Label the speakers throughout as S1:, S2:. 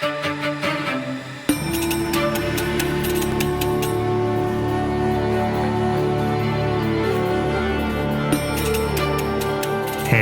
S1: Hey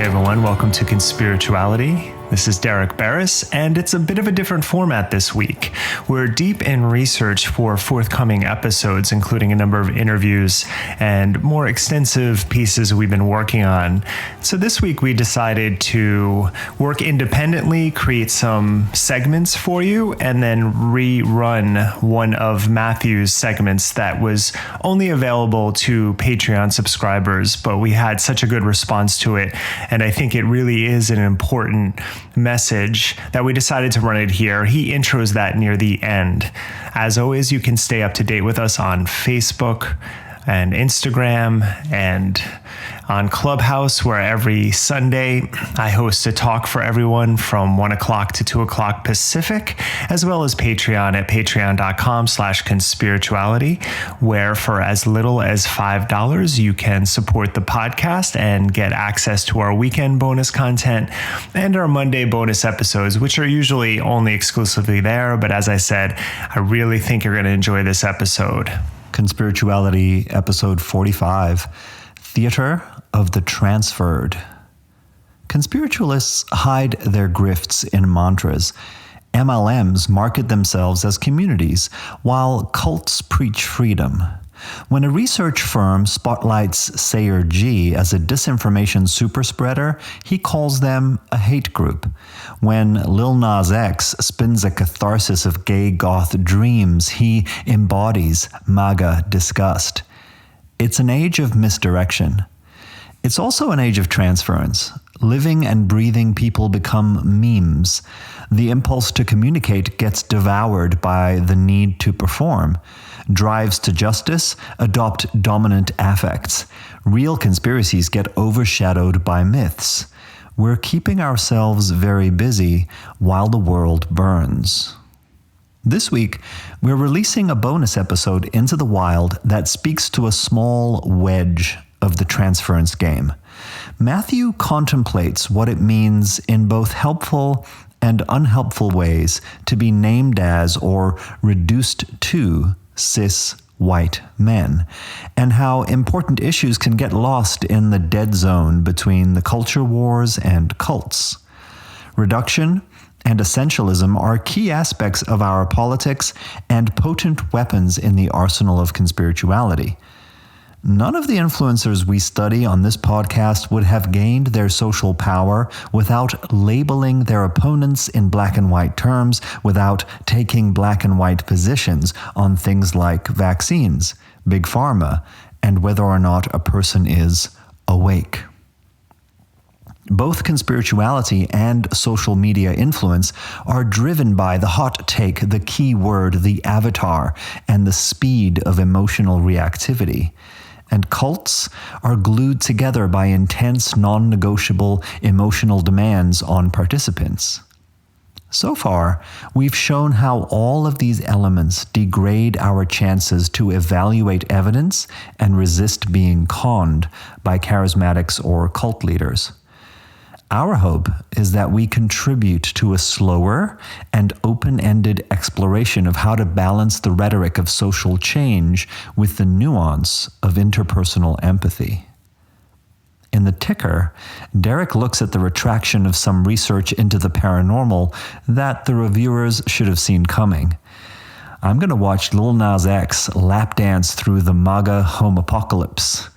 S1: everyone, welcome to Conspirituality. This is Derek Barris, and it's a bit of a different format this week. We're deep in research for forthcoming episodes, including a number of interviews and more extensive pieces we've been working on. So this week we decided to work independently, create some segments for you, and then rerun one of Matthew's segments that was only available to Patreon subscribers, but we had such a good response to it, and I think it really is an important message that we decided to run it here. He intros that near the end. As always, you can stay up to date with us on Facebook and Instagram and on Clubhouse, where every Sunday I host a talk for everyone from 1 o'clock to 2 o'clock Pacific, as well as Patreon at patreon.com/conspirituality, where for as little as $5, you can support the podcast and get access to our weekend bonus content and our Monday bonus episodes, which are usually only exclusively there. But as I said, I really think you're going to enjoy this episode.
S2: Conspirituality, episode 45, Theater of the Transferred. Conspiritualists hide their grifts in mantras. MLMs market themselves as communities, while cults preach freedom. When a research firm spotlights Sayer G as a disinformation superspreader, he calls them a hate group. When Lil Nas X spins a catharsis of gay goth dreams, he embodies MAGA disgust. It's an age of misdirection. It's also an age of transference. Living and breathing people become memes. The impulse to communicate gets devoured by the need to perform. Drives to justice adopt dominant affects. Real conspiracies get overshadowed by myths. We're keeping ourselves very busy while the world burns. This week, we're releasing a bonus episode into the wild that speaks to a small wedge of the transference game. Matthew contemplates what it means in both helpful and unhelpful ways to be named as or reduced to cis white men, and how important issues can get lost in the dead zone between the culture wars and cults. Reduction and essentialism are key aspects of our politics and potent weapons in the arsenal of conspirituality. None of the influencers we study on this podcast would have gained their social power without labeling their opponents in black and white terms, without taking black and white positions on things like vaccines, big pharma, and whether or not a person is awake. Both conspirituality and social media influence are driven by the hot take, the keyword, the avatar, and the speed of emotional reactivity. And cults are glued together by intense, non-negotiable emotional demands on participants. So far, we've shown how all of these elements degrade our chances to evaluate evidence and resist being conned by charismatics or cult leaders. Our hope is that we contribute to a slower and open-ended exploration of how to balance the rhetoric of social change with the nuance of interpersonal empathy. In the ticker, Derek looks at the retraction of some research into the paranormal that the reviewers should have seen coming. I'm going to watch Lil Nas X lap dance through the MAGA home apocalypse.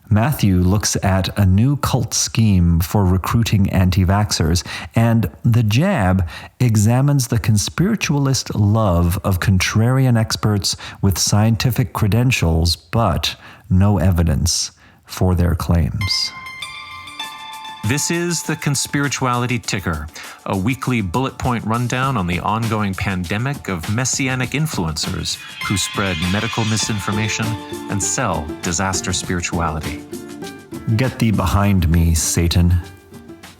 S2: Matthew looks at a new cult scheme for recruiting anti-vaxxers, and The Jab examines the conspiritualist love of contrarian experts with scientific credentials but no evidence for their claims.
S3: This is the Conspirituality Ticker, a weekly bullet point rundown on the ongoing pandemic of messianic influencers who spread medical misinformation and sell disaster spirituality.
S2: Get thee behind me, Satan.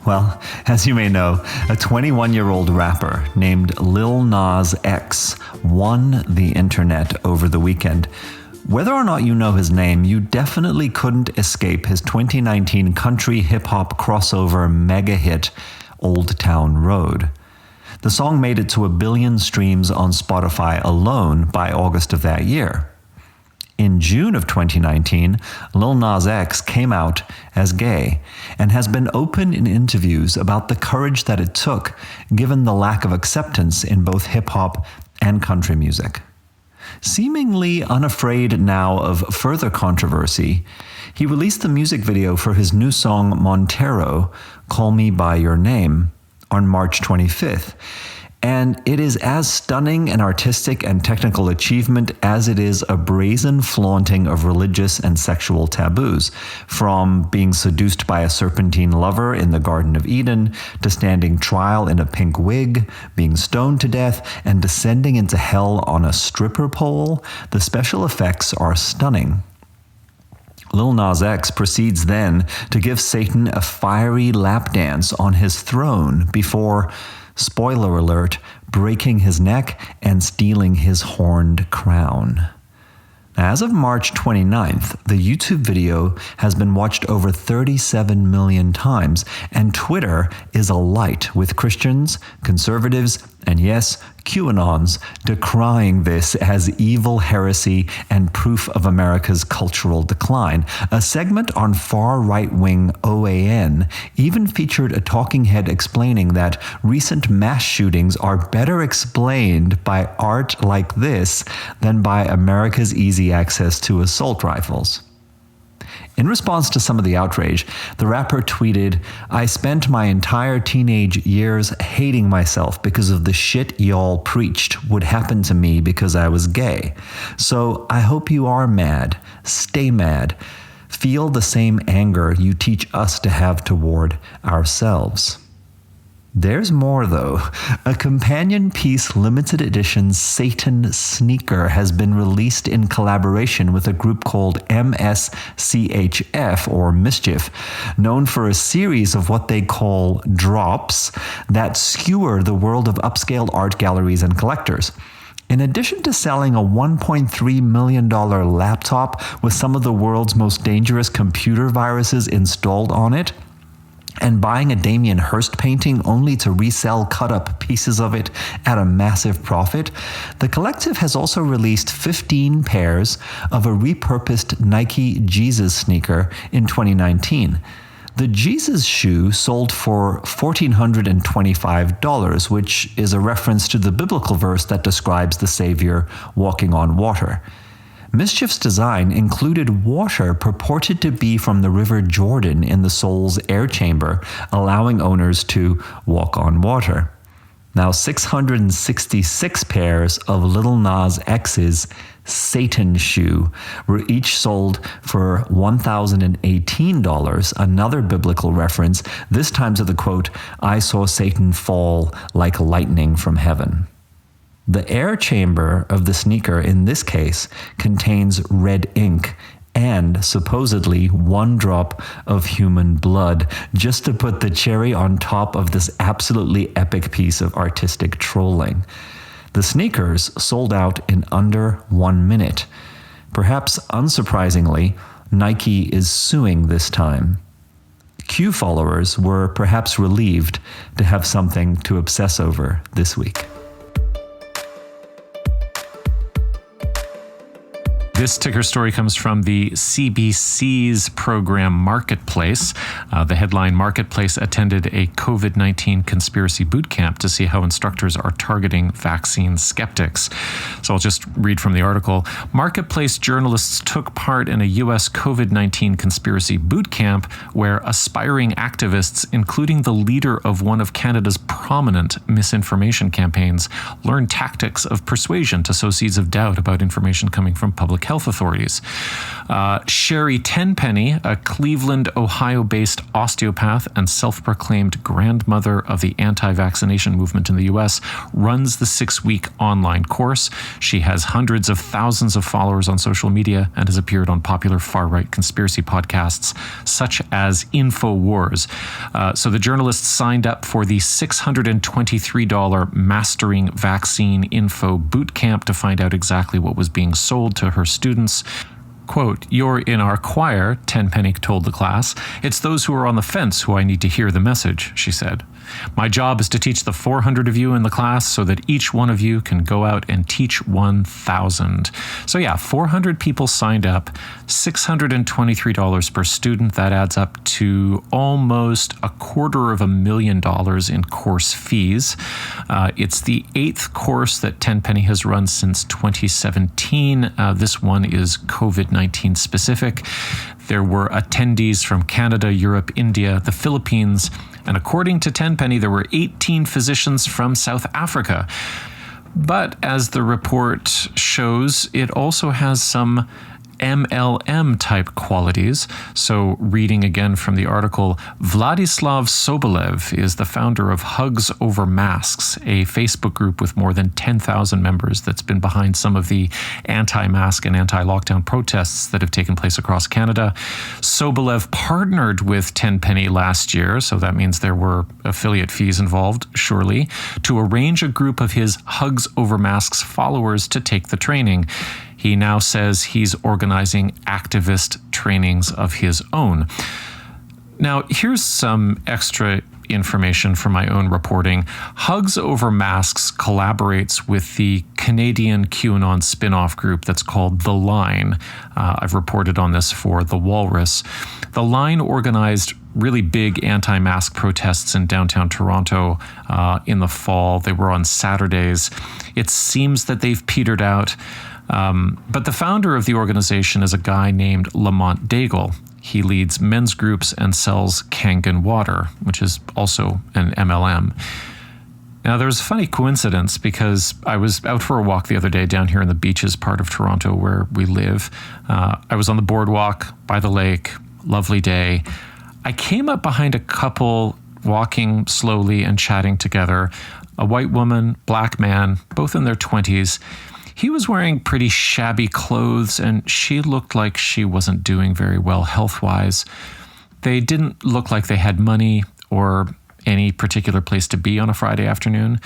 S2: Well, as you may know, a 21-year-old rapper named Lil Nas X won the internet over the weekend. Whether or not you know his name, you definitely couldn't escape his 2019 country hip-hop crossover mega hit, Old Town Road. The song made it to 1 billion streams on Spotify alone by August of that year. In June of 2019, Lil Nas X came out as gay and has been open in interviews about the courage that it took given the lack of acceptance in both hip-hop and country music. Seemingly unafraid now of further controversy, he released the music video for his new song Montero, Call Me By Your Name, on March 25th. And it is as stunning an artistic and technical achievement as it is a brazen flaunting of religious and sexual taboos, from being seduced by a serpentine lover in the Garden of Eden, to standing trial in a pink wig, being stoned to death, and descending into hell on a stripper pole. The special effects are stunning. Lil Nas X proceeds then to give Satan a fiery lap dance on his throne before, spoiler alert, breaking his neck and stealing his horned crown. As of March 29th, the YouTube video has been watched over 37 million times, and Twitter is alight with Christians, conservatives, and yes, QAnons decrying this as evil heresy and proof of America's cultural decline. A segment on far right-wing OAN even featured a talking head explaining that recent mass shootings are better explained by art like this than by America's easy access to assault rifles. In response to some of the outrage, the rapper tweeted, "I spent my entire teenage years hating myself because of the shit y'all preached would happen to me because I was gay. So I hope you are mad. Stay mad. Feel the same anger you teach us to have toward ourselves." There's more, though. A companion piece limited edition Satan sneaker has been released in collaboration with a group called MSCHF, or Mischief, known for a series of what they call drops that skewer the world of upscale art galleries and collectors. In addition to selling a $1.3 million laptop with some of the world's most dangerous computer viruses installed on it, and buying a Damien Hirst painting only to resell cut-up pieces of it at a massive profit, the collective has also released 15 pairs of a repurposed Nike Jesus sneaker in 2019. The Jesus shoe sold for $1,425, which is a reference to the biblical verse that describes the Savior walking on water. Mischief's design included water purported to be from the River Jordan in the sole's air chamber, allowing owners to walk on water. Now, 666 pairs of Lil Nas X's Satan shoe were each sold for $1,018, another biblical reference, this time to the quote, "I saw Satan fall like lightning from heaven." The air chamber of the sneaker in this case contains red ink and supposedly 1 drop of human blood, just to put the cherry on top of this absolutely epic piece of artistic trolling. The sneakers sold out in under 1 minute. Perhaps unsurprisingly, Nike is suing this time. Q followers were perhaps relieved to have something to obsess over this week.
S3: This ticker story comes from the CBC's program Marketplace. The headline, Marketplace attended a COVID-19 conspiracy boot camp to see how instructors are targeting vaccine skeptics. So I'll just read from the article. Marketplace journalists took part in a U.S. COVID-19 conspiracy boot camp where aspiring activists, including the leader of one of Canada's prominent misinformation campaigns, learned tactics of persuasion to sow seeds of doubt about information coming from public health authorities. Sherry Tenpenny, a Cleveland, Ohio-based osteopath and self-proclaimed grandmother of the anti-vaccination movement in the U.S., runs the 6-week online course. She has hundreds of thousands of followers on social media and has appeared on popular far-right conspiracy podcasts such as InfoWars. So the journalists signed up for the $623 Mastering Vaccine Info Bootcamp to find out exactly what was being sold to her students. Quote, "You're in our choir," Tenpenny told the class. "It's those who are on the fence who I need to hear the message," she said. My job is to teach the 400 of you in the class so that each one of you can go out and teach 1,000. So yeah, 400 people signed up, $623 per student. That adds up to almost $250,000 in course fees. It's the 8th course that Tenpenny has run since 2017. This one is COVID-19 specific. There were attendees from Canada, Europe, India, the Philippines, and according to Tenpenny, there were 18 physicians from South Africa. But as the report shows, it also has some MLM type qualities. So reading again from the article, Vladislav Sobolev is the founder of Hugs Over Masks, a Facebook group with more than 10,000 members that's been behind some of the anti-mask and anti-lockdown protests that have taken place across Canada. Sobolev partnered with Tenpenny last year, so that means there were affiliate fees involved, surely, to arrange a group of his Hugs Over Masks followers to take the training. He now says he's organizing activist trainings of his own. Now, here's some extra information from my own reporting. Hugs Over Masks collaborates with the Canadian QAnon spin-off group that's called The Line. I've reported on this for The Walrus. The Line organized really big anti-mask protests in downtown Toronto in the fall. They were on Saturdays. It seems that they've petered out. But the founder of the organization is a guy named Lamont Daigle. He leads men's groups and sells Kangen water, which is also an MLM. Now, there's a funny coincidence because I was out for a walk the other day down here in the beaches part of Toronto where we live. I was on the boardwalk by the lake, lovely day. I came up behind a couple walking slowly and chatting together, a white woman, black man, both in their 20s. He was wearing pretty shabby clothes, and she looked like she wasn't doing very well health-wise. They didn't look like they had money or any particular place to be on a Friday afternoon.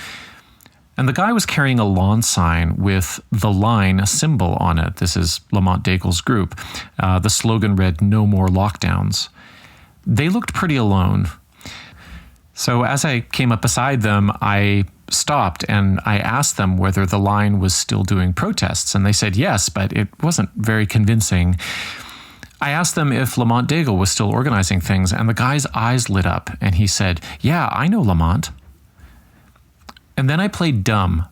S3: And the guy was carrying a lawn sign with The Line symbol on it. This is Lamont Daigle's group. The slogan read, "No more lockdowns." They looked pretty alone. So as I came up beside them, I stopped and I asked them whether The Line was still doing protests, and they said yes, but it wasn't very convincing. I asked them if Lamont Daigle was still organizing things, and the guy's eyes lit up and he said, "Yeah, I know Lamont." And then I played dumb.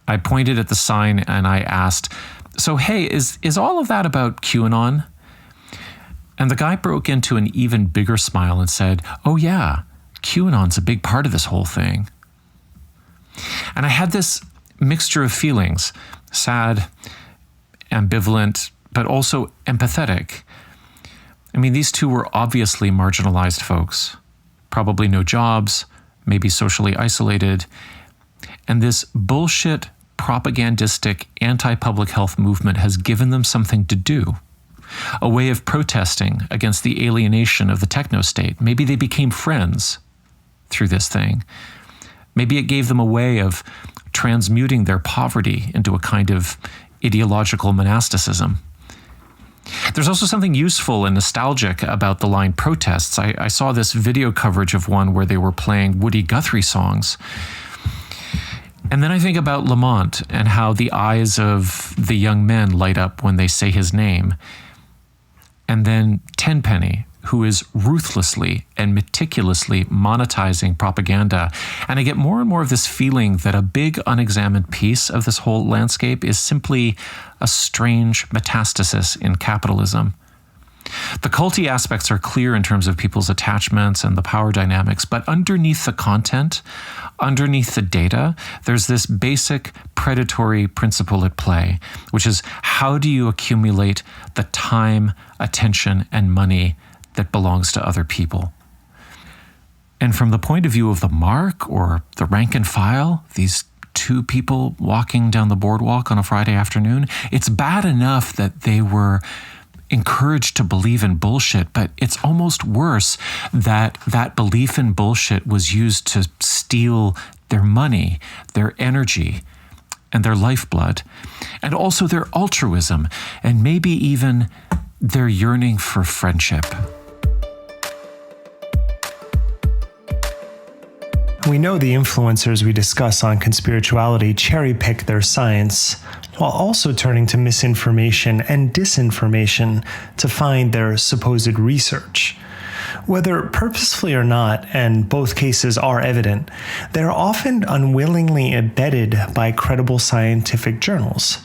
S3: I pointed at the sign and I asked, "So hey, is all of that about QAnon?" And the guy broke into an even bigger smile and said, "Oh yeah, QAnon's a big part of this whole thing." And I had this mixture of feelings, sad, ambivalent, but also empathetic. I mean, these two were obviously marginalized folks, probably no jobs, maybe socially isolated. And this bullshit, propagandistic, anti-public health movement has given them something to do, a way of protesting against the alienation of the techno-state. Maybe they became friends through this thing. Maybe it gave them a way of transmuting their poverty into a kind of ideological monasticism. There's also something useful and nostalgic about The Line protests. I saw this video coverage of one where they were playing Woody Guthrie songs. And then I think about Lamont and how the eyes of the young men light up when they say his name. And then Tenpenny, who is ruthlessly and meticulously monetizing propaganda. And I get more and more of this feeling that a big unexamined piece of this whole landscape is simply a strange metastasis in capitalism. The culty aspects are clear in terms of people's attachments and the power dynamics, but underneath the content, underneath the data, there's this basic predatory principle at play, which is how do you accumulate the time, attention, and money that belongs to other people? And from the point of view of the mark or the rank and file, these two people walking down the boardwalk on a Friday afternoon, it's bad enough that they were encouraged to believe in bullshit, but it's almost worse that that belief in bullshit was used to steal their money, their energy, and their lifeblood, and also their altruism, and maybe even their yearning for friendship.
S1: We know the influencers we discuss on Conspirituality cherry-pick their science, while also turning to misinformation and disinformation to find their supposed research. Whether purposefully or not, and both cases are evident, they are often unwillingly embedded by credible scientific journals.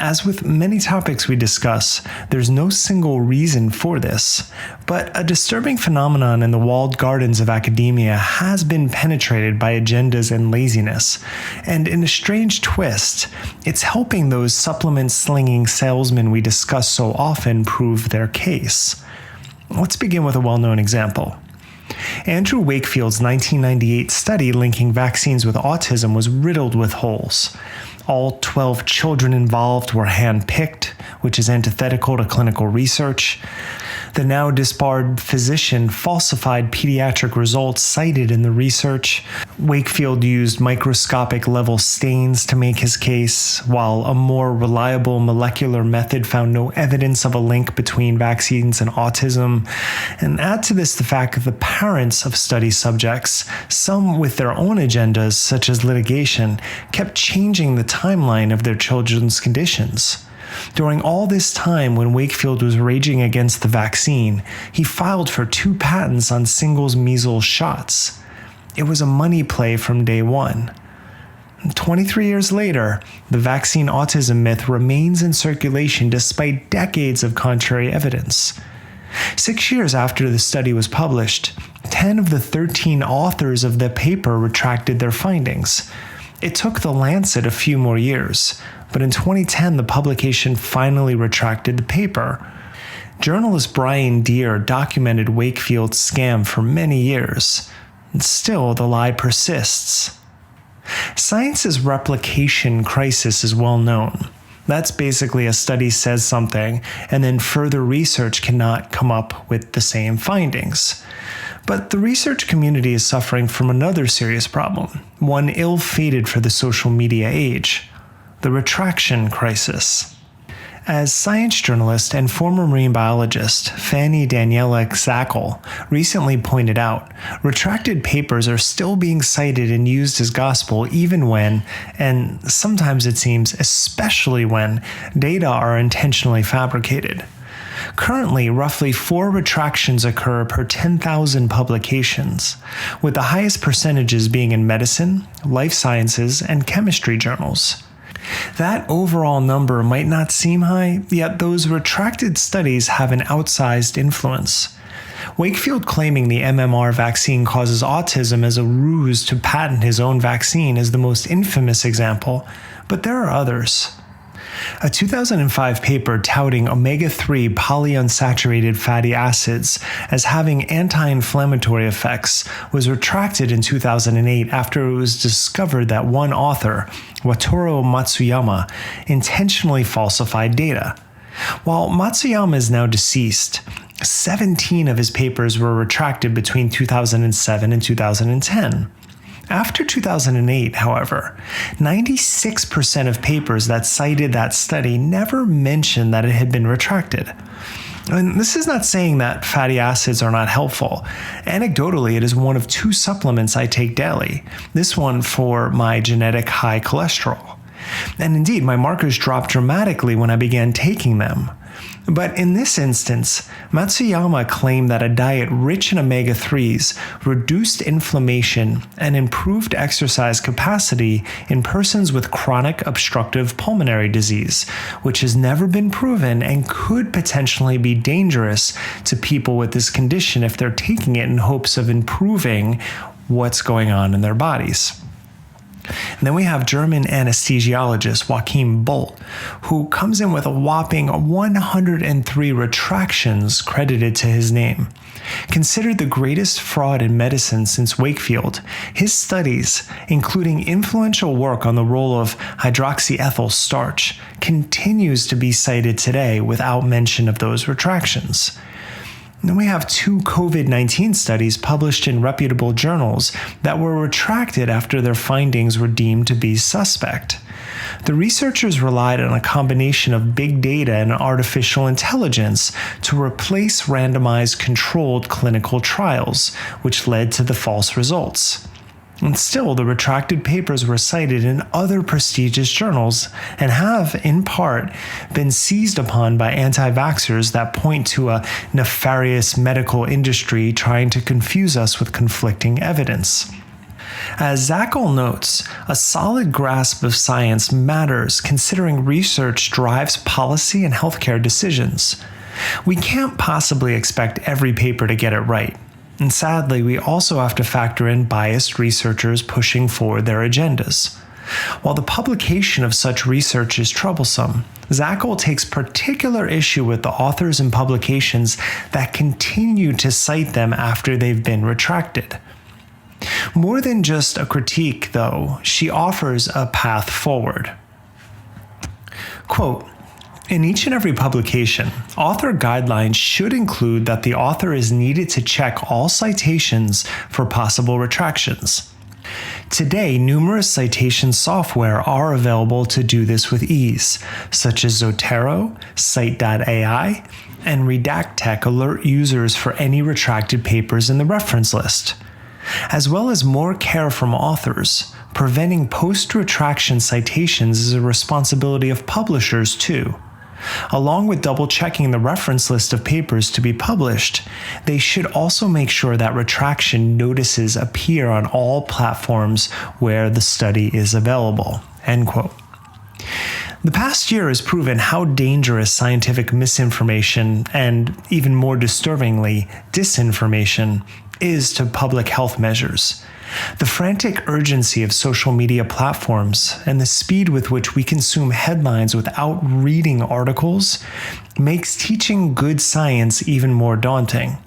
S1: As with many topics we discuss, there's no single reason for this, but a disturbing phenomenon in the walled gardens of academia has been penetrated by agendas and laziness, and in a strange twist, it's helping those supplement-slinging salesmen we discuss so often prove their case. Let's begin with a well-known example. Andrew Wakefield's 1998 study linking vaccines with autism was riddled with holes. All 12 children involved were hand-picked, which is antithetical to clinical research. The now disbarred physician falsified pediatric results cited in the research. Wakefield used microscopic level stains to make his case, while a more reliable molecular method found no evidence of a link between vaccines and autism. And add to this the fact that the parents of study subjects, some with their own agendas such as litigation, kept changing the timeline of their children's conditions. During all this time when Wakefield was raging against the vaccine, he filed for 2 patents on singles measles shots. It was a money play from day one. 23 years later, the vaccine autism myth remains in circulation despite decades of contrary evidence. 6 years after the study was published, 10 of the 13 authors of the paper retracted their findings. It took The Lancet a few more years, but in 2010 the publication finally retracted the paper. Journalist Brian Deer documented Wakefield's scam for many years, and still the lie persists. Science's replication crisis is well known. That's basically a study says something, and then further research cannot come up with the same findings. But the research community is suffering from another serious problem, one ill-fated for the social media age: the retraction crisis. As science journalist and former marine biologist Fanny Daniela Zackel recently pointed out, retracted papers are still being cited and used as gospel even when, and sometimes it seems especially when, data are intentionally fabricated. Currently, roughly 4 retractions occur per 10,000 publications, with the highest percentages being in medicine, life sciences, and chemistry journals. That overall number might not seem high, yet those retracted studies have an outsized influence. Wakefield claiming the MMR vaccine causes autism as a ruse to patent his own vaccine is the most infamous example, but there are others. A 2005 paper touting omega-3 polyunsaturated fatty acids as having anti-inflammatory effects was retracted in 2008 after it was discovered that one author, Wataru Matsuyama, intentionally falsified data. While Matsuyama is now deceased, 17 of his papers were retracted between 2007 and 2010. After 2008, however, 96% of papers that cited that study never mentioned that it had been retracted. And this is not saying that fatty acids are not helpful. Anecdotally, it is one of 2 supplements I take daily, this one for my genetic high cholesterol. And indeed, my markers dropped dramatically when I began taking them. But in this instance, Matsuyama claimed that a diet rich in omega-3s reduced inflammation and improved exercise capacity in persons with chronic obstructive pulmonary disease, which has never been proven and could potentially be dangerous to people with this condition if they're taking it in hopes of improving what's going on in their bodies. And then we have German anesthesiologist Joachim Bolt, who comes in with a whopping 103 retractions credited to his name. Considered the greatest fraud in medicine since Wakefield, his studies, including influential work on the role of hydroxyethyl starch, continues to be cited today without mention of those retractions. Then we have 2 COVID-19 studies published in reputable journals that were retracted after their findings were deemed to be suspect. The researchers relied on a combination of big data and artificial intelligence to replace randomized controlled clinical trials, which led to the false results. And still, the retracted papers were cited in other prestigious journals and have, in part, been seized upon by anti-vaxxers that point to a nefarious medical industry trying to confuse us with conflicting evidence. As Zackel notes, a solid grasp of science matters considering research drives policy and healthcare decisions. We can't possibly expect every paper to get it right. And sadly, we also have to factor in biased researchers pushing forward their agendas. While the publication of such research is troublesome, Zackel takes particular issue with the authors and publications that continue to cite them after they've been retracted. More than just a critique, though, she offers a path forward. Quote, "In each and every publication, author guidelines should include that the author is needed to check all citations for possible retractions. Today, numerous citation software are available to do this with ease, such as Zotero, Cite.ai, and Redactech alert users for any retracted papers in the reference list. As well as more care from authors, preventing post-retraction citations is a responsibility of publishers too. Along with double-checking the reference list of papers to be published, they should also make sure that retraction notices appear on all platforms where the study is available." End quote. The past year has proven how dangerous scientific misinformation and, even more disturbingly, disinformation is to public health measures. The frantic urgency of social media platforms and the speed with which we consume headlines without reading articles makes teaching good science even more daunting.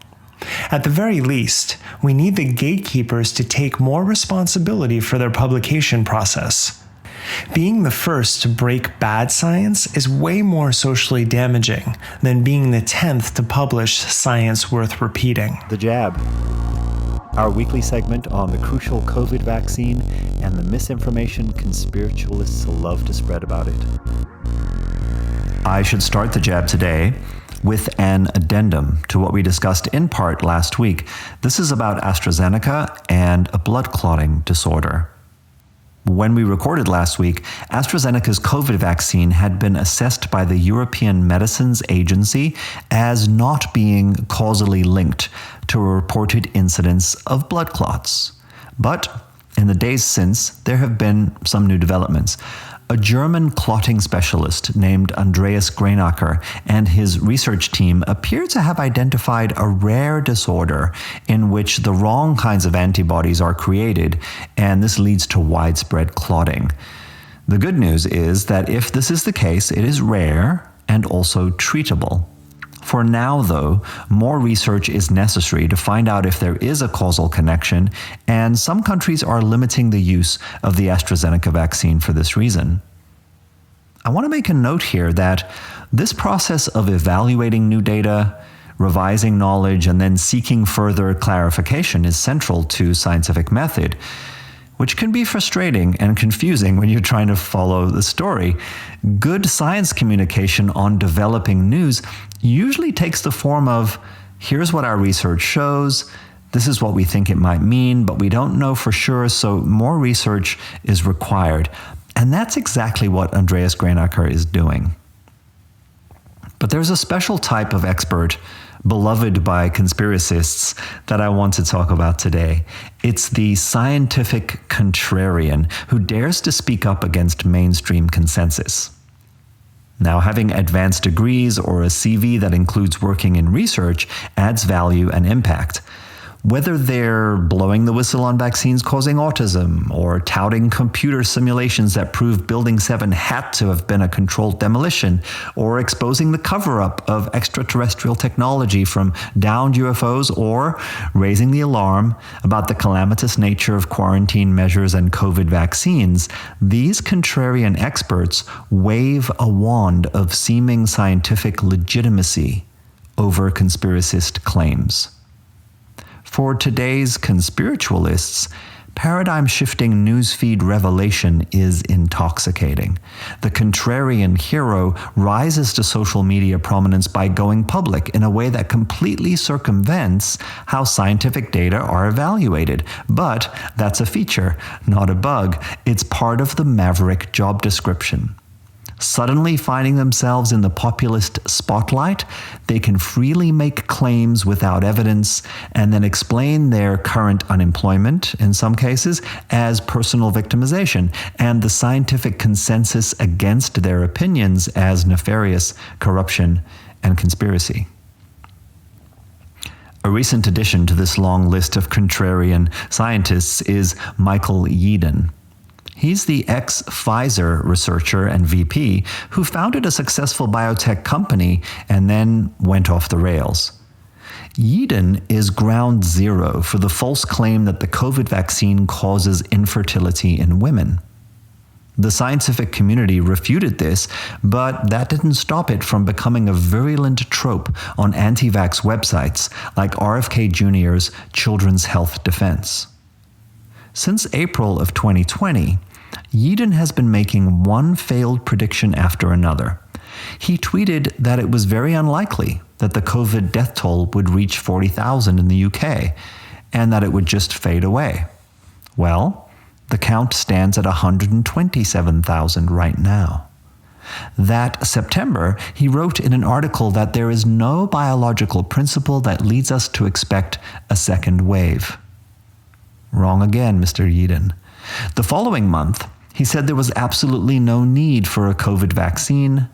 S1: At the very least, we need the gatekeepers to take more responsibility for their publication process. Being the first to break bad science is way more socially damaging than being the 10th to publish science worth repeating.
S2: The Jab, our weekly segment on the crucial COVID vaccine and the misinformation conspiritualists love to spread about it. I should start the Jab today with an addendum to what we discussed in part last week. This is about AstraZeneca and a blood clotting disorder. When we recorded last week, AstraZeneca's COVID vaccine had been assessed by the European Medicines Agency as not being causally linked to a reported incidence of blood clots. But in the days since, there have been some new developments. A German clotting specialist named Andreas Greinacher and his research team appear to have identified a rare disorder in which the wrong kinds of antibodies are created, and this leads to widespread clotting. The good news is that if this is the case, it is rare and also treatable. For now, though, more research is necessary to find out if there is a causal connection, and some countries are limiting the use of the AstraZeneca vaccine for this reason. I want to make a note here that this process of evaluating new data, revising knowledge, and then seeking further clarification is central to scientific method, which can be frustrating and confusing when you're trying to follow the story. Good science communication on developing news usually takes the form of, here's what our research shows, this is what we think it might mean, but we don't know for sure, so more research is required. And that's exactly what Andreas Greinacher is doing. But there's a special type of expert beloved by conspiracists that I want to talk about today. It's the scientific contrarian who dares to speak up against mainstream consensus. Now, having advanced degrees or a CV that includes working in research adds value and impact. Whether they're blowing the whistle on vaccines causing autism, or touting computer simulations that prove Building 7 had to have been a controlled demolition, or exposing the cover-up of extraterrestrial technology from downed UFOs, or raising the alarm about the calamitous nature of quarantine measures and COVID vaccines, these contrarian experts wave a wand of seeming scientific legitimacy over conspiracist claims. For today's conspiritualists, paradigm-shifting newsfeed revelation is intoxicating. The contrarian hero rises to social media prominence by going public in a way that completely circumvents how scientific data are evaluated. But that's a feature, not a bug. It's part of the maverick job description. Suddenly finding themselves in the populist spotlight, they can freely make claims without evidence and then explain their current unemployment, in some cases, as personal victimization, and the scientific consensus against their opinions as nefarious, corruption, and conspiracy. A recent addition to this long list of contrarian scientists is Michael Yeadon. He's the ex-Pfizer researcher and VP who founded a successful biotech company and then went off the rails. Yeadon is ground zero for the false claim that the COVID vaccine causes infertility in women. The scientific community refuted this, but that didn't stop it from becoming a virulent trope on anti-vax websites like RFK Jr.'s Children's Health Defense. Since April of 2020, Yeadon has been making one failed prediction after another. He tweeted that it was very unlikely that the COVID death toll would reach 40,000 in the UK, and that it would just fade away. Well, the count stands at 127,000 right now. That September, he wrote in an article that there is no biological principle that leads us to expect a second wave. Wrong again, Mr. Yeadon. The following month, he said there was absolutely no need for a COVID vaccine.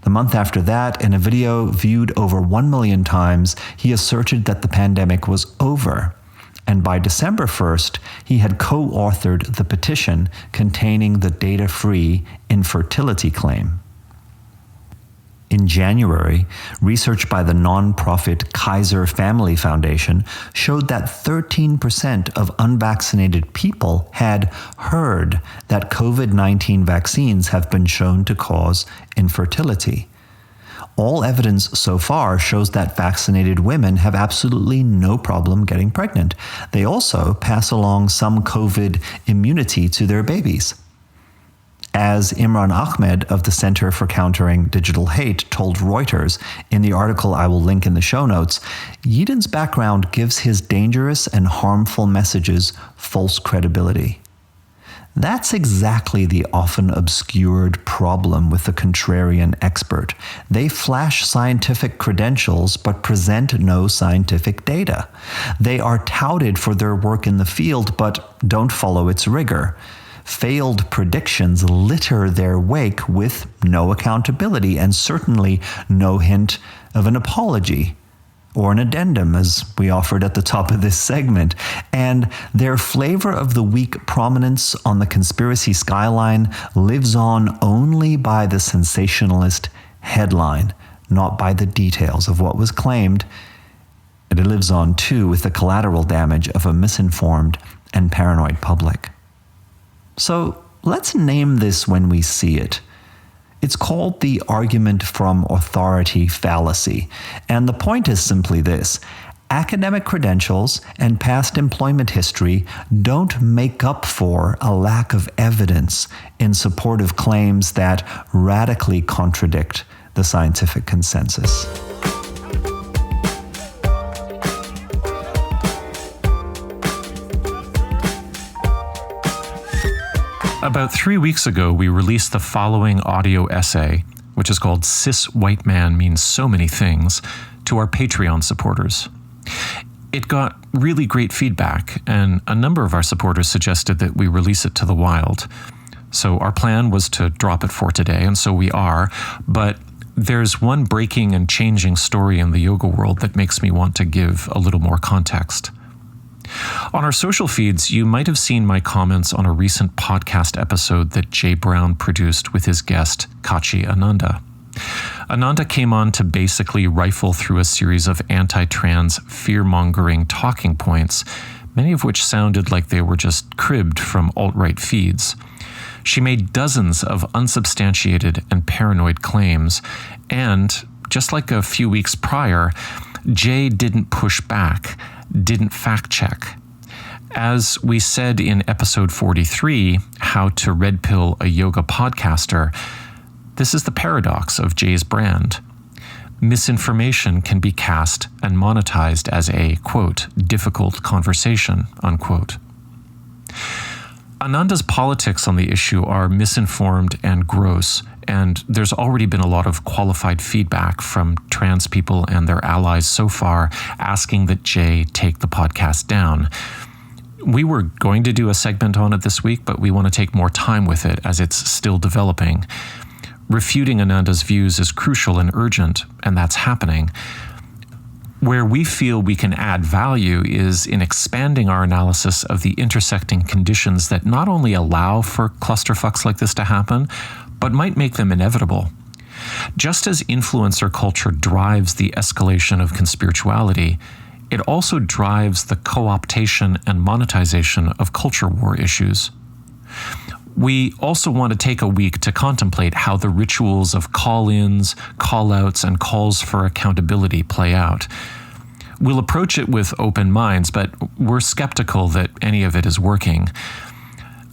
S2: The month after that, in a video viewed over 1 million times, he asserted that the pandemic was over. And by December 1st, he had co-authored the petition containing the data-free infertility claim. In January, research by the nonprofit Kaiser Family Foundation showed that 13% of unvaccinated people had heard that COVID-19 vaccines have been shown to cause infertility. All evidence so far shows that vaccinated women have absolutely no problem getting pregnant. They also pass along some COVID immunity to their babies. As Imran Ahmed of the Center for Countering Digital Hate told Reuters in the article I will link in the show notes, Yeadon's background gives his dangerous and harmful messages false credibility. That's exactly the often obscured problem with the contrarian expert. They flash scientific credentials but present no scientific data. They are touted for their work in the field but don't follow its rigor. Failed predictions litter their wake with no accountability and certainly no hint of an apology or an addendum, as we offered at the top of this segment. And their flavor of the week prominence on the conspiracy skyline lives on only by the sensationalist headline, not by the details of what was claimed. And it lives on, too, with the collateral damage of a misinformed and paranoid public. So let's name this when we see it. It's called the argument from authority fallacy. And the point is simply this: academic credentials and past employment history don't make up for a lack of evidence in support of claims that radically contradict the scientific consensus.
S3: About 3 weeks ago, we released the following audio essay, which is called "Cis White Man Means So Many Things," to our Patreon supporters. It got really great feedback, and a number of our supporters suggested that we release it to the wild. So our plan was to drop it for today, and so we are, but there's one breaking and changing story in the yoga world that makes me want to give a little more context. On our social feeds, you might have seen my comments on a recent podcast episode that Jay Brown produced with his guest, Kachi Ananda. Ananda came on to basically rifle through a series of anti-trans fear-mongering talking points, many of which sounded like they were just cribbed from alt-right feeds. She made dozens of unsubstantiated and paranoid claims, and, just like a few weeks prior, Jay didn't push back, didn't fact check. As we said in episode 43, How to Red Pill a Yoga Podcaster, this is the paradox of Jay's brand. Misinformation can be cast and monetized as a, quote, difficult conversation, unquote. Ananda's politics on the issue are misinformed and gross, and there's already been a lot of qualified feedback from trans people and their allies so far asking that Jay take the podcast down. We were going to do a segment on it this week, but we want to take more time with it as it's still developing. Refuting Ananda's views is crucial and urgent, and that's happening. Where we feel we can add value is in expanding our analysis of the intersecting conditions that not only allow for clusterfucks like this to happen, but might make them inevitable. Just as influencer culture drives the escalation of conspirituality, it also drives the co-optation and monetization of culture war issues. We also want to take a week to contemplate how the rituals of call-ins, call-outs, and calls for accountability play out. We'll approach it with open minds, but we're skeptical that any of it is working.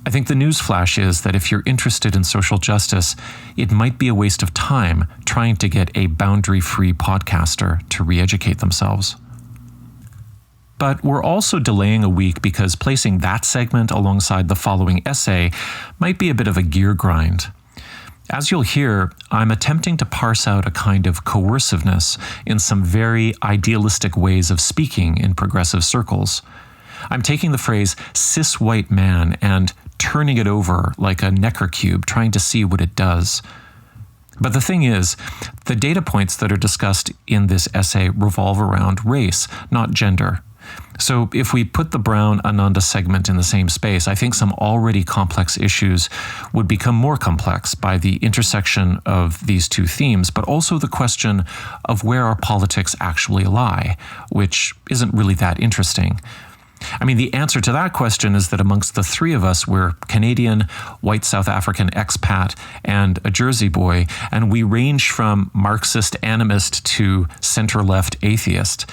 S3: I think the newsflash is that if you're interested in social justice, it might be a waste of time trying to get a boundary-free podcaster to re-educate themselves. But we're also delaying a week because placing that segment alongside the following essay might be a bit of a gear grind. As you'll hear, I'm attempting to parse out a kind of coerciveness in some very idealistic ways of speaking in progressive circles. I'm taking the phrase cis white man and turning it over like a Necker cube, trying to see what it does. But the thing is, the data points that are discussed in this essay revolve around race, not gender. So if we put the Brown-Ananda segment in the same space, I think some already complex issues would become more complex by the intersection of these two themes, but also the question of where our politics actually lie, which isn't really that interesting. I mean, the answer to that question is that amongst the three of us, we're Canadian, white South African expat, and a Jersey boy, and we range from Marxist animist to center-left atheist.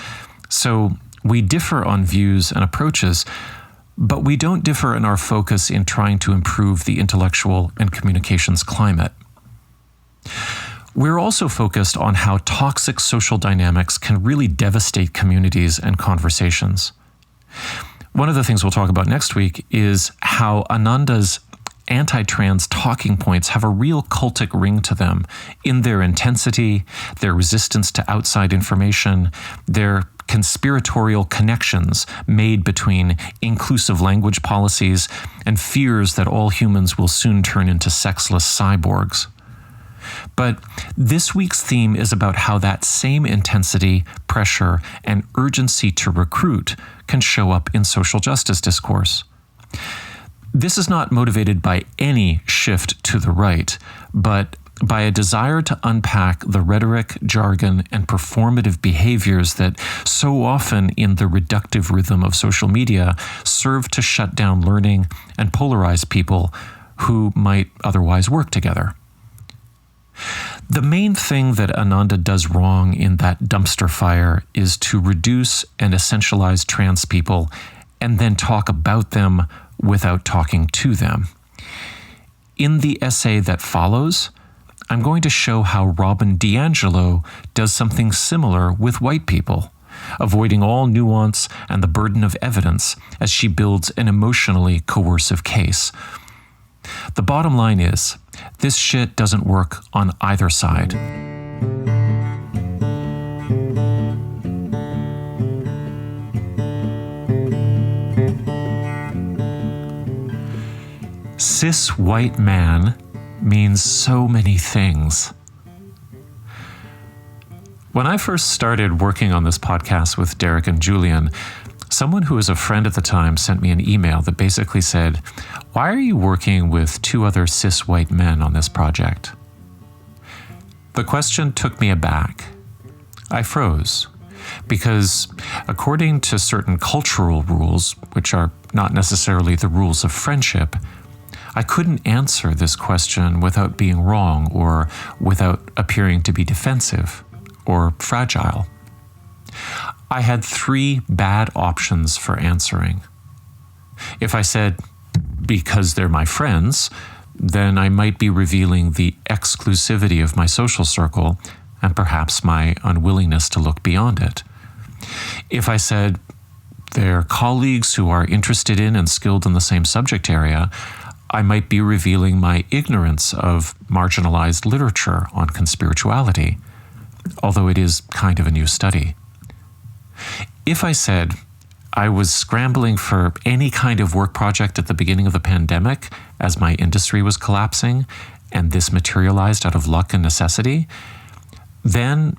S3: So we differ on views and approaches, but we don't differ in our focus in trying to improve the intellectual and communications climate. We're also focused on how toxic social dynamics can really devastate communities and conversations. One of the things we'll talk about next week is how Ananda's anti-trans talking points have a real cultic ring to them in their intensity, their resistance to outside information, their conspiratorial connections made between inclusive language policies and fears that all humans will soon turn into sexless cyborgs. But this week's theme is about how that same intensity, pressure, and urgency to recruit can show up in social justice discourse. This is not motivated by any shift to the right, but by a desire to unpack the rhetoric, jargon, and performative behaviors that so often in the reductive rhythm of social media serve to shut down learning and polarize people who might otherwise work together. The main thing that Ananda does wrong in that dumpster fire is to reduce and essentialize trans people and then talk about them without talking to them. In the essay that follows, I'm going to show how Robin DiAngelo does something similar with white people, avoiding all nuance and the burden of evidence as she builds an emotionally coercive case. The bottom line is, this shit doesn't work on either side. Cis white man means so many things. When I first started working on this podcast with Derek and Julian, someone who was a friend at the time sent me an email that basically said, "Why are you working with two other cis white men on this project?" The question took me aback. I froze, because according to certain cultural rules, which are not necessarily the rules of friendship, I couldn't answer this question without being wrong or without appearing to be defensive or fragile. I had three bad options for answering. If I said, because they're my friends, then I might be revealing the exclusivity of my social circle and perhaps my unwillingness to look beyond it. If I said, they're colleagues who are interested in and skilled in the same subject area, I might be revealing my ignorance of marginalized literature on conspirituality, although it is kind of a new study. If I said I was scrambling for any kind of work project at the beginning of the pandemic as my industry was collapsing, and this materialized out of luck and necessity, then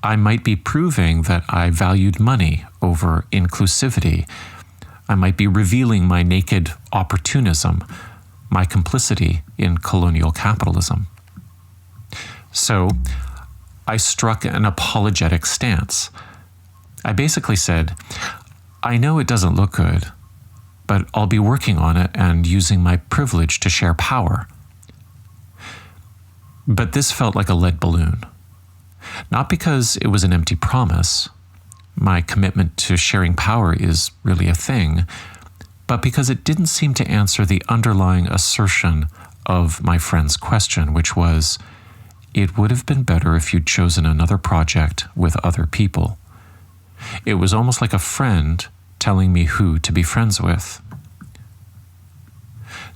S3: I might be proving that I valued money over inclusivity. I might be revealing my naked opportunism, my complicity in colonial capitalism. So I struck an apologetic stance. I basically said, I know it doesn't look good, but I'll be working on it and using my privilege to share power. But this felt like a lead balloon. Not because it was an empty promise. My commitment to sharing power is really a thing, but because it didn't seem to answer the underlying assertion of my friend's question, which was, it would have been better if you'd chosen another project with other people. It was almost like a friend telling me who to be friends with.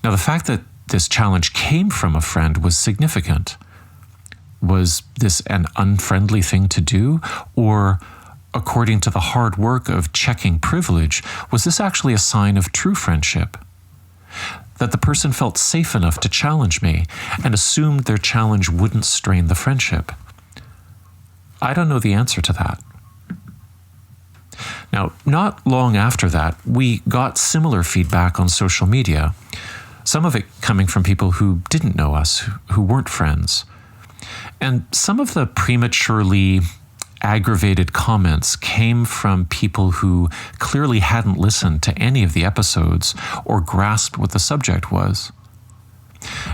S3: Now, the fact that this challenge came from a friend was significant. Was this an unfriendly thing to do? Or, according to the hard work of checking privilege, was this actually a sign of true friendship? That the person felt safe enough to challenge me and assumed their challenge wouldn't strain the friendship? I don't know the answer to that. Now, not long after that, we got similar feedback on social media, some of it coming from people who didn't know us, who weren't friends. And some of the prematurely aggravated comments came from people who clearly hadn't listened to any of the episodes or grasped what the subject was.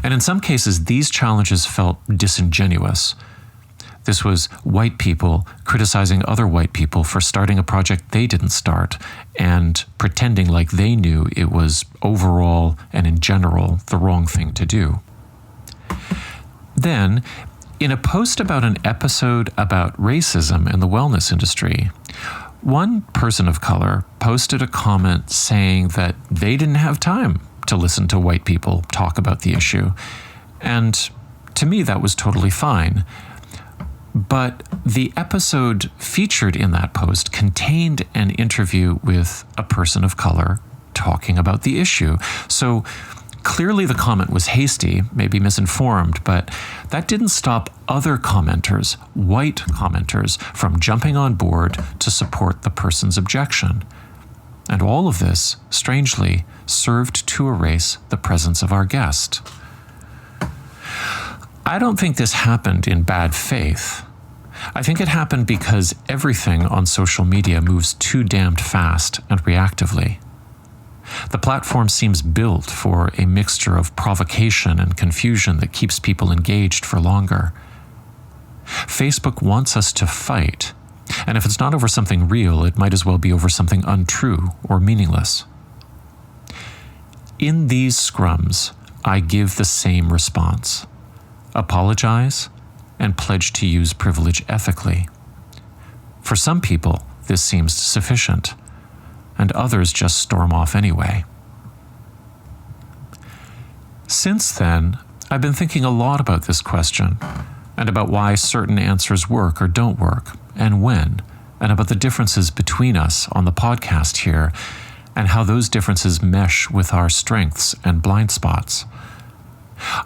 S3: And in some cases, these challenges felt disingenuous. This was white people criticizing other white people for starting a project they didn't start and pretending like they knew it was overall and in general the wrong thing to do. Then, in a post about an episode about racism in the wellness industry, one person of color posted a comment saying that they didn't have time to listen to white people talk about the issue. And to me, that was totally fine. But the episode featured in that post contained an interview with a person of color talking about the issue. So clearly the comment was hasty, maybe misinformed, but that didn't stop other commenters, white commenters, from jumping on board to support the person's objection. And all of this, strangely, served to erase the presence of our guest. I don't think this happened in bad faith. I think it happened because everything on social media moves too damned fast and reactively. The platform seems built for a mixture of provocation and confusion that keeps people engaged for longer. Facebook wants us to fight, and if it's not over something real, it might as well be over something untrue or meaningless. In these scrums, I give the same response: apologize and pledge to use privilege ethically. For some people, this seems sufficient, and others just storm off anyway. Since then, I've been thinking a lot about this question, and about why certain answers work or don't work, and when, and about the differences between us on the podcast here, and how those differences mesh with our strengths and blind spots.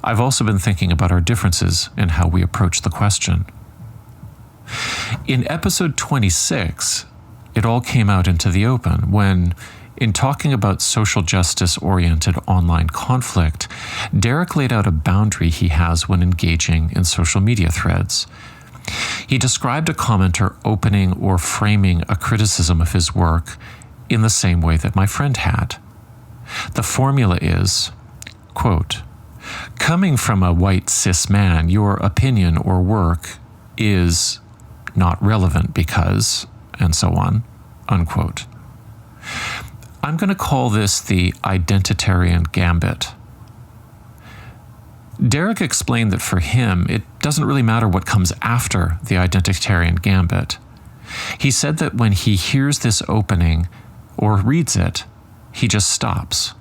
S3: I've also been thinking about our differences in how we approach the question. In episode 26, it all came out into the open when, in talking about social justice-oriented online conflict, Derek laid out a boundary he has when engaging in social media threads. He described a commenter opening or framing a criticism of his work in the same way that my friend had. The formula is, quote, "Coming from a white cis man, your opinion or work is not relevant because," and so on, unquote. I'm going to call this the identitarian gambit. Derek explained that for him, it doesn't really matter what comes after the identitarian gambit. He said that when he hears this opening or reads it, he just stops.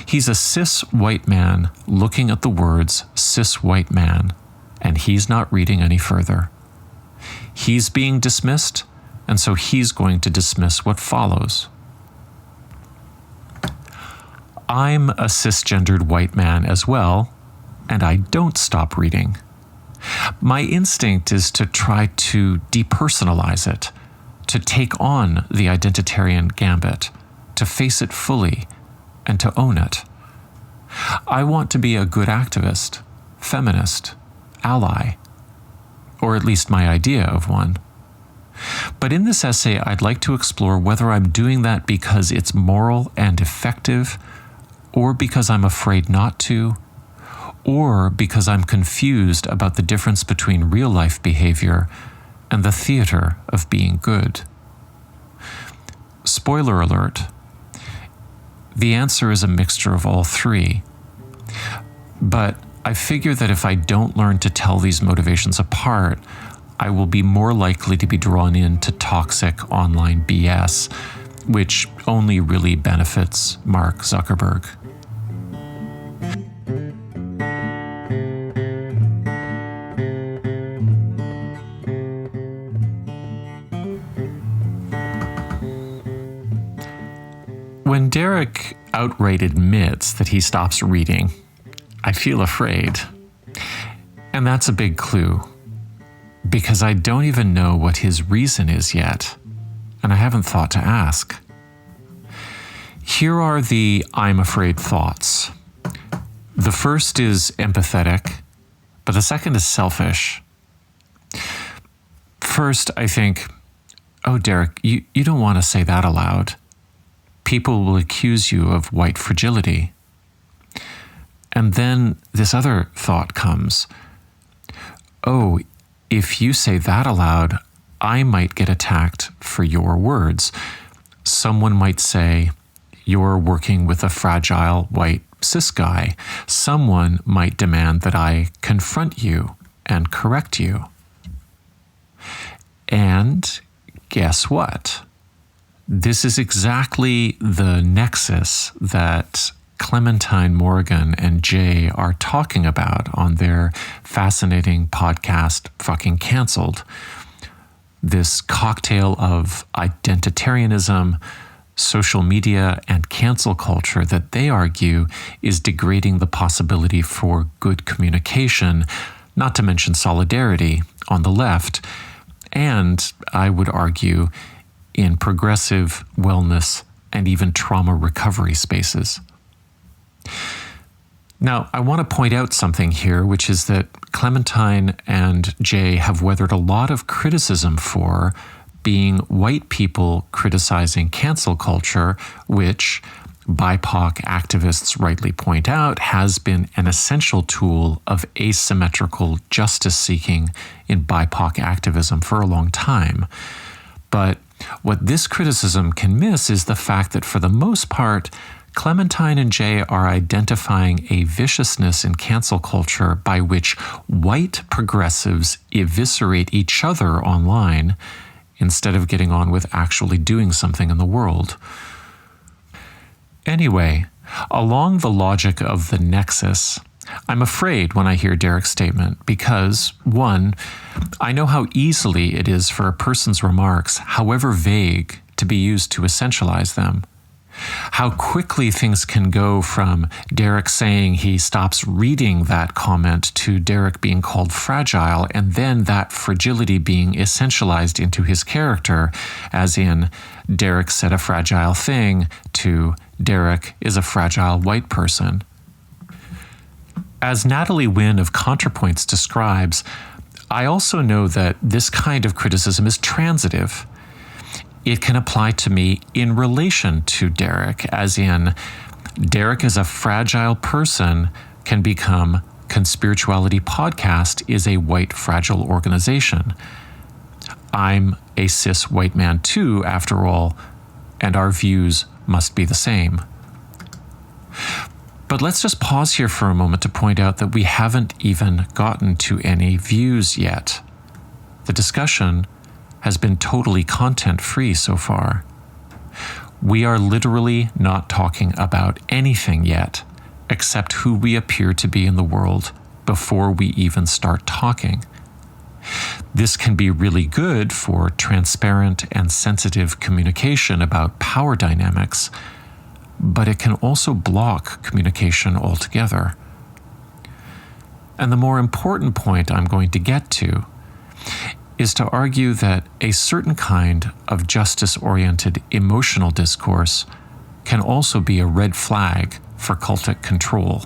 S3: He's a cis white man looking at the words cis white man, and he's not reading any further. He's being dismissed, and so he's going to dismiss what follows. I'm a cisgendered white man as well, and I don't stop reading. My instinct is to try to depersonalize it, to take on the identitarian gambit, to face it fully, and to own it. I want to be a good activist, feminist, ally, or at least my idea of one. But in this essay, I'd like to explore whether I'm doing that because it's moral and effective, or because I'm afraid not to, or because I'm confused about the difference between real-life behavior and the theater of being good. Spoiler alert, the answer is a mixture of all three. But I figure that if I don't learn to tell these motivations apart, I will be more likely to be drawn into toxic online BS, which only really benefits Mark Zuckerberg. When Derek outright admits that he stops reading, I feel afraid. And that's a big clue, because I don't even know what his reason is yet, and I haven't thought to ask. Here are the I'm afraid thoughts. The first is empathetic, but the second is selfish. First, I think, oh, Derek, you don't want to say that aloud. People will accuse you of white fragility. And then this other thought comes, oh, if you say that aloud, I might get attacked for your words. Someone might say, you're working with a fragile white cis guy. Someone might demand that I confront you and correct you. And guess what? This is exactly the nexus that Clementine Morgan and Jay are talking about on their fascinating podcast, Fucking Cancelled. This cocktail of identitarianism, social media, and cancel culture that they argue is degrading the possibility for good communication, not to mention solidarity on the left, and, I would argue, in progressive wellness and even trauma recovery spaces. Now, I want to point out something here, which is that Clementine and Jay have weathered a lot of criticism for being white people criticizing cancel culture, which BIPOC activists rightly point out has been an essential tool of asymmetrical justice seeking in BIPOC activism for a long time. But what this criticism can miss is the fact that for the most part, Clementine and Jay are identifying a viciousness in cancel culture by which white progressives eviscerate each other online instead of getting on with actually doing something in the world. Anyway, along the logic of the nexus, I'm afraid when I hear Derek's statement because, one, I know how easily it is for a person's remarks, however vague, to be used to essentialize them. How quickly things can go from Derek saying he stops reading that comment to Derek being called fragile, and then that fragility being essentialized into his character, as in Derek said a fragile thing to Derek is a fragile white person. As Natalie Wynn of ContraPoints describes, I also know that this kind of criticism is transitive. It can apply to me in relation to Derek, as in, Derek as a fragile person can become Conspirituality Podcast is a white fragile organization. I'm a cis white man too, after all, and our views must be the same. But let's just pause here for a moment to point out that we haven't even gotten to any views yet. The discussion has been totally content-free so far. We are literally not talking about anything yet, except who we appear to be in the world before we even start talking. This can be really good for transparent and sensitive communication about power dynamics, but it can also block communication altogether. And the more important point I'm going to get to is to argue that a certain kind of justice-oriented emotional discourse can also be a red flag for cultic control.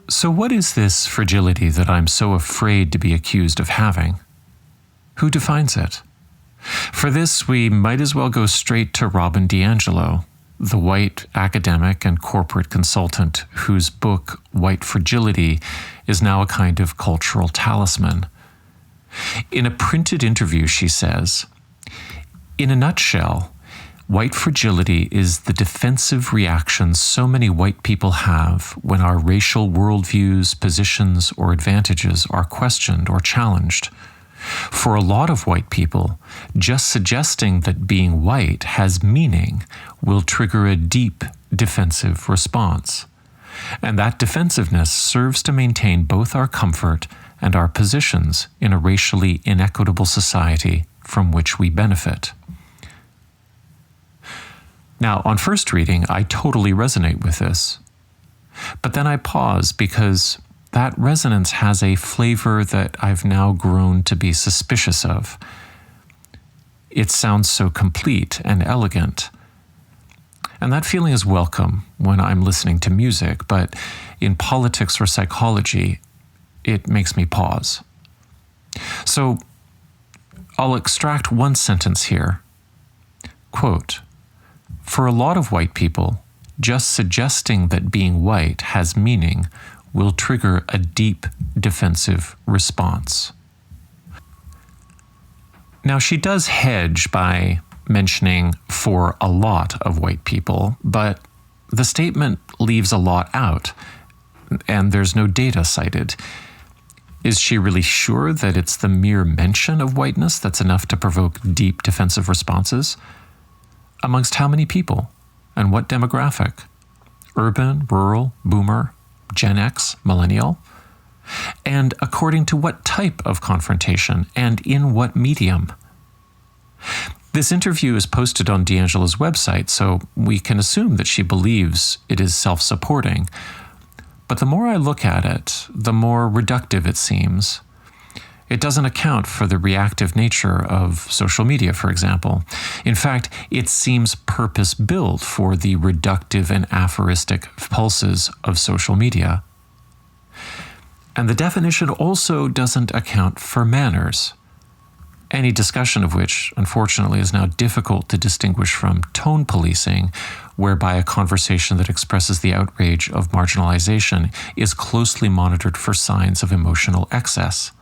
S3: So what is this fragility that I'm so afraid to be accused of having? Who defines it? For this, we might as well go straight to Robin DiAngelo, the white academic and corporate consultant whose book, White Fragility, is now a kind of cultural talisman. In a printed interview, she says, "In a nutshell, white fragility is the defensive reaction so many white people have when our racial worldviews, positions, or advantages are questioned or challenged. For a lot of white people, just suggesting that being white has meaning will trigger a deep defensive response. And that defensiveness serves to maintain both our comfort and our positions in a racially inequitable society from which we benefit." Now, on first reading, I totally resonate with this. But then I pause because that resonance has a flavor that I've now grown to be suspicious of. It sounds so complete and elegant. And that feeling is welcome when I'm listening to music, but in politics or psychology, it makes me pause. So I'll extract one sentence here. Quote, "For a lot of white people, just suggesting that being white has meaning will trigger a deep defensive response." Now, she does hedge by mentioning "for a lot of white people," but the statement leaves a lot out, and there's no data cited. Is she really sure that it's the mere mention of whiteness that's enough to provoke deep defensive responses? Amongst how many people? And what demographic? Urban, rural, boomer, Gen X, millennial? And according to what type of confrontation and in what medium? This interview is posted on DiAngelo's website, so we can assume that she believes it is self-supporting. But the more I look at it, the more reductive it seems. It doesn't account for the reactive nature of social media, for example. In fact, it seems purpose-built for the reductive and aphoristic pulses of social media. And the definition also doesn't account for manners, any discussion of which, unfortunately, is now difficult to distinguish from tone policing, whereby a conversation that expresses the outrage of marginalization is closely monitored for signs of emotional excess.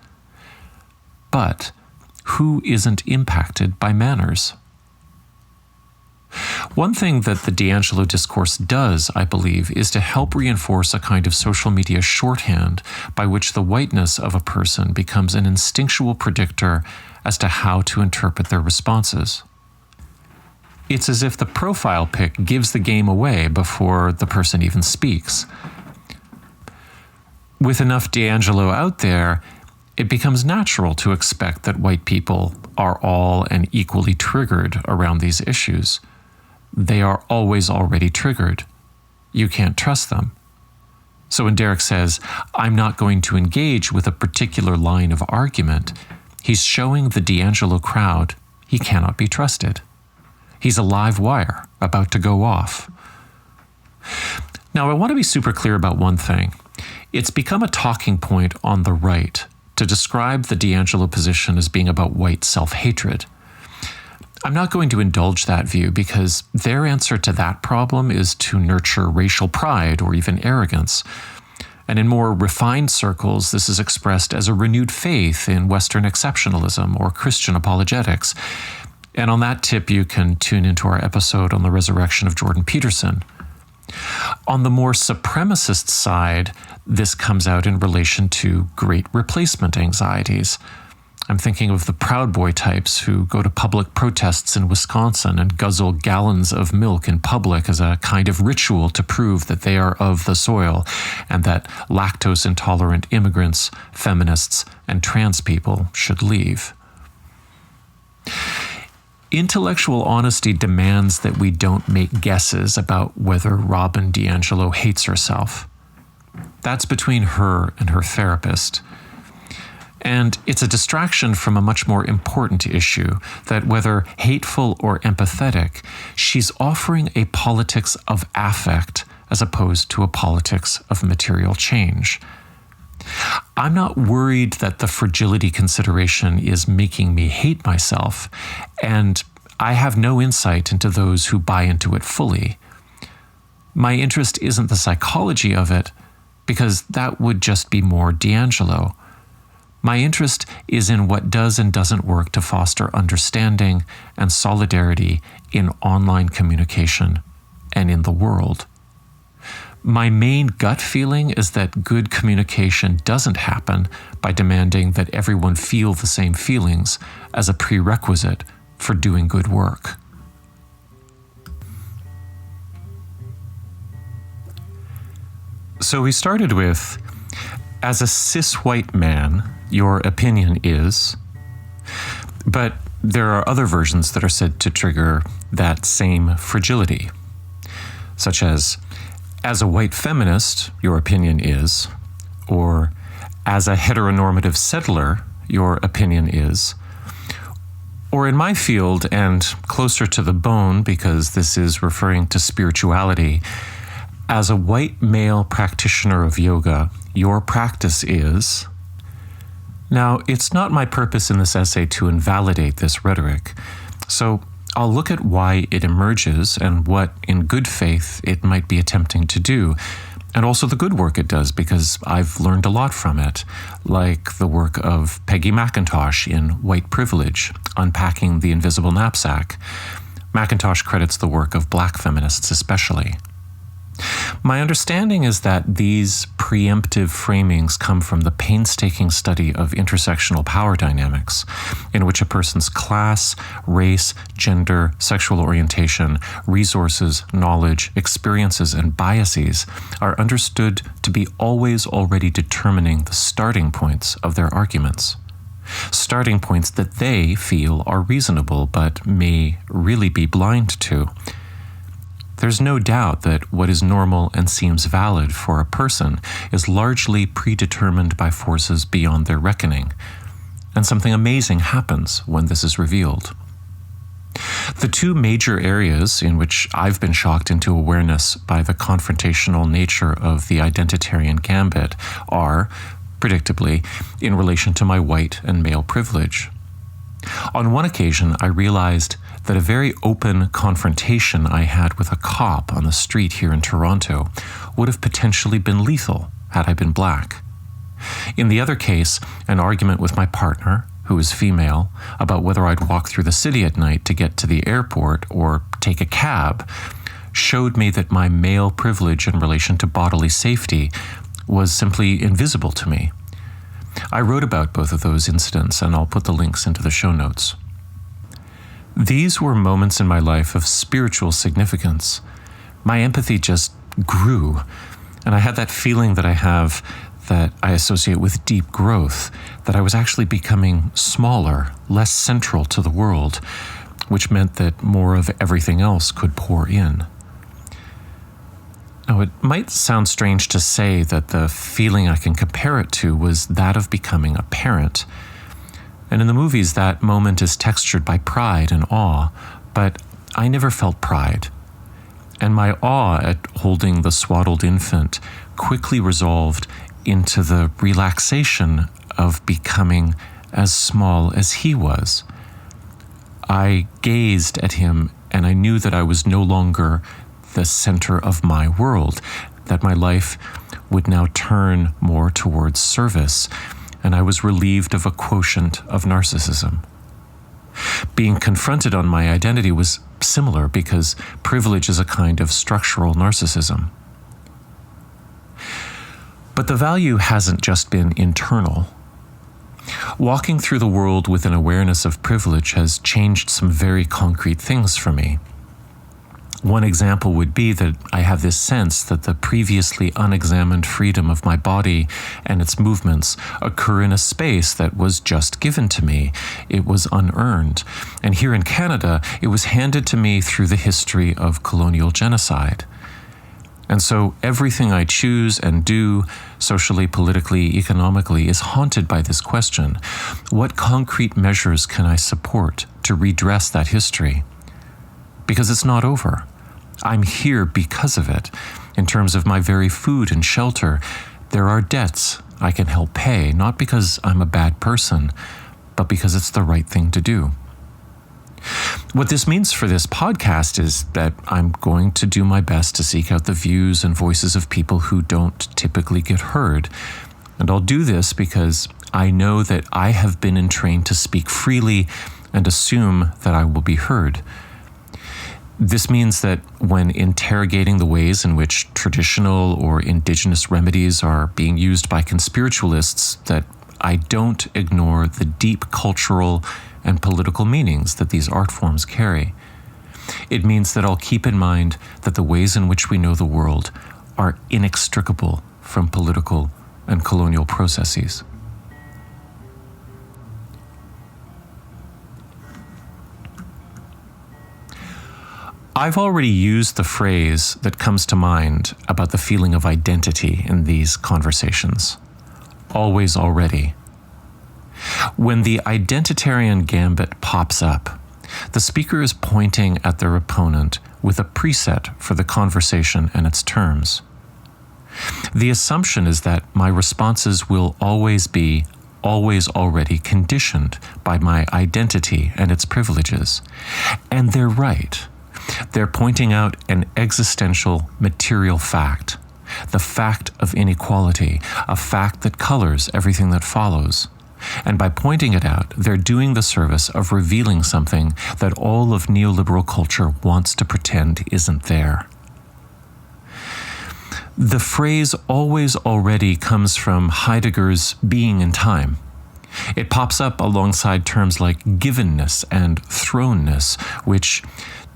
S3: But who isn't impacted by manners? One thing that the DiAngelo discourse does, I believe, is to help reinforce a kind of social media shorthand by which the whiteness of a person becomes an instinctual predictor as to how to interpret their responses. It's as if the profile pic gives the game away before the person even speaks. With enough DiAngelo out there, it becomes natural to expect that white people are all and equally triggered around these issues. They are always already triggered. You can't trust them. So when Derek says, "I'm not going to engage with a particular line of argument," he's showing the DiAngelo crowd he cannot be trusted. He's a live wire about to go off. Now, I want to be super clear about one thing. It's become a talking point on the right to describe the DiAngelo position as being about white self-hatred. I'm not going to indulge that view because their answer to that problem is to nurture racial pride or even arrogance. And in more refined circles, this is expressed as a renewed faith in Western exceptionalism or Christian apologetics. And on that tip, you can tune into our episode on the resurrection of Jordan Peterson. On the more supremacist side, this comes out in relation to great replacement anxieties. I'm thinking of the Proud Boy types who go to public protests in Wisconsin and guzzle gallons of milk in public as a kind of ritual to prove that they are of the soil and that lactose-intolerant immigrants, feminists, and trans people should leave. Intellectual honesty demands that we don't make guesses about whether Robin DiAngelo hates herself. That's between her and her therapist. And it's a distraction from a much more important issue, that whether hateful or empathetic, she's offering a politics of affect as opposed to a politics of material change. I'm not worried that the fragility consideration is making me hate myself, and I have no insight into those who buy into it fully. My interest isn't the psychology of it, because that would just be more DiAngelo. My interest is in what does and doesn't work to foster understanding and solidarity in online communication and in the world. My main gut feeling is that good communication doesn't happen by demanding that everyone feel the same feelings as a prerequisite for doing good work. So we started with, as a cis white man, your opinion is, but there are other versions that are said to trigger that same fragility, such as a white feminist, your opinion is, or as a heteronormative settler, your opinion is, or in my field and closer to the bone, because this is referring to spirituality, as a white male practitioner of yoga, your practice is. Now, it's not my purpose in this essay to invalidate this rhetoric, so I'll look at why it emerges and what, in good faith, it might be attempting to do, and also the good work it does, because I've learned a lot from it, like the work of Peggy McIntosh in White Privilege, Unpacking the Invisible Knapsack. McIntosh credits the work of Black feminists especially. My understanding is that these preemptive framings come from the painstaking study of intersectional power dynamics, in which a person's class, race, gender, sexual orientation, resources, knowledge, experiences, and biases are understood to be always already determining the starting points of their arguments. Starting points that they feel are reasonable but may really be blind to. There's no doubt that what is normal and seems valid for a person is largely predetermined by forces beyond their reckoning, and something amazing happens when this is revealed. The two major areas in which I've been shocked into awareness by the confrontational nature of the identitarian gambit are, predictably, in relation to my white and male privilege. On one occasion, I realized that a very open confrontation I had with a cop on the street here in Toronto would have potentially been lethal had I been Black. In the other case, an argument with my partner, who is female, about whether I'd walk through the city at night to get to the airport or take a cab, showed me that my male privilege in relation to bodily safety was simply invisible to me. I wrote about both of those incidents, and I'll put the links into the show notes. These were moments in my life of spiritual significance. My empathy just grew, and I had that feeling that I have that I associate with deep growth, that I was actually becoming smaller, less central to the world, which meant that more of everything else could pour in. Now, it might sound strange to say that the feeling I can compare it to was that of becoming a parent. And in the movies, that moment is textured by pride and awe, but I never felt pride. And my awe at holding the swaddled infant quickly resolved into the relaxation of becoming as small as he was. I gazed at him, and I knew that I was no longer the center of my world, that my life would now turn more towards service, and I was relieved of a quotient of narcissism. Being confronted on my identity was similar because privilege is a kind of structural narcissism. But the value hasn't just been internal. Walking through the world with an awareness of privilege has changed some very concrete things for me. One example would be that I have this sense that the previously unexamined freedom of my body and its movements occur in a space that was just given to me. It was unearned. And here in Canada, it was handed to me through the history of colonial genocide. And so everything I choose and do, socially, politically, economically, is haunted by this question. What concrete measures can I support to redress that history? Because it's not over. I'm here because of it. In terms of my very food and shelter, there are debts I can help pay, not because I'm a bad person, but because it's the right thing to do. What this means for this podcast is that I'm going to do my best to seek out the views and voices of people who don't typically get heard. And I'll do this because I know that I have been entrained to speak freely and assume that I will be heard. This means that when interrogating the ways in which traditional or indigenous remedies are being used by conspiritualists, that I don't ignore the deep cultural and political meanings that these art forms carry. It means that I'll keep in mind that the ways in which we know the world are inextricable from political and colonial processes. I've already used the phrase that comes to mind about the feeling of identity in these conversations. Always already. When the identitarian gambit pops up, the speaker is pointing at their opponent with a preset for the conversation and its terms. The assumption is that my responses will always be always already conditioned by my identity and its privileges. And they're right. They're pointing out an existential material fact, the fact of inequality, a fact that colors everything that follows. And by pointing it out, they're doing the service of revealing something that all of neoliberal culture wants to pretend isn't there. The phrase always already comes from Heidegger's Being in Time. It pops up alongside terms like givenness and thrownness, which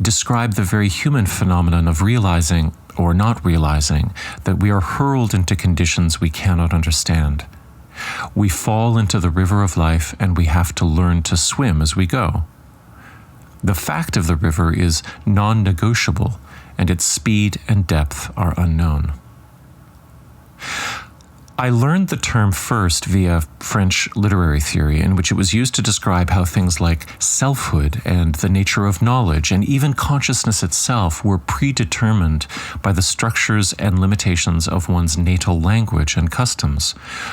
S3: describe the very human phenomenon of realizing or not realizing that we are hurled into conditions we cannot understand. We fall into the river of life and we have to learn to swim as we go. The fact of the river is non-negotiable and its speed and depth are unknown. I learned the term first via French literary theory, in which it was used to describe how things like selfhood and the nature of knowledge and even consciousness itself were predetermined by the structures and limitations of one's natal language and customs,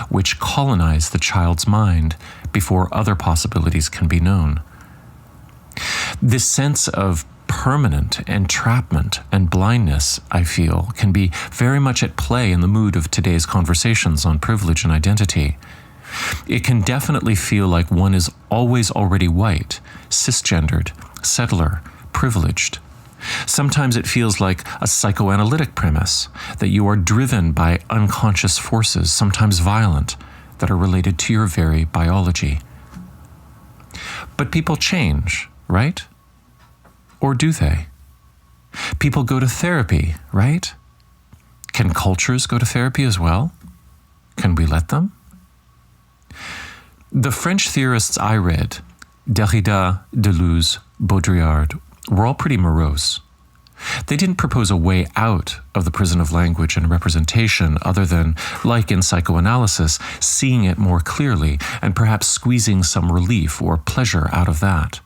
S3: which colonize the child's mind before other possibilities can be known. This sense of permanent entrapment and blindness, I feel, can be very much at play in the mood of today's conversations on privilege and identity. It can definitely feel like one is always already white, cisgendered, settler, privileged. Sometimes it feels like a psychoanalytic premise, that you are driven by unconscious forces, sometimes violent, that are related to your very biology. But people change, right? Or do they? People go to therapy, right? Can cultures go to therapy as well? Can we let them? The French theorists I read, Derrida, Deleuze, Baudrillard, were all pretty morose. They didn't propose a way out of the prison of language and representation other than, like in psychoanalysis, seeing it more clearly and perhaps squeezing some relief or pleasure out of that.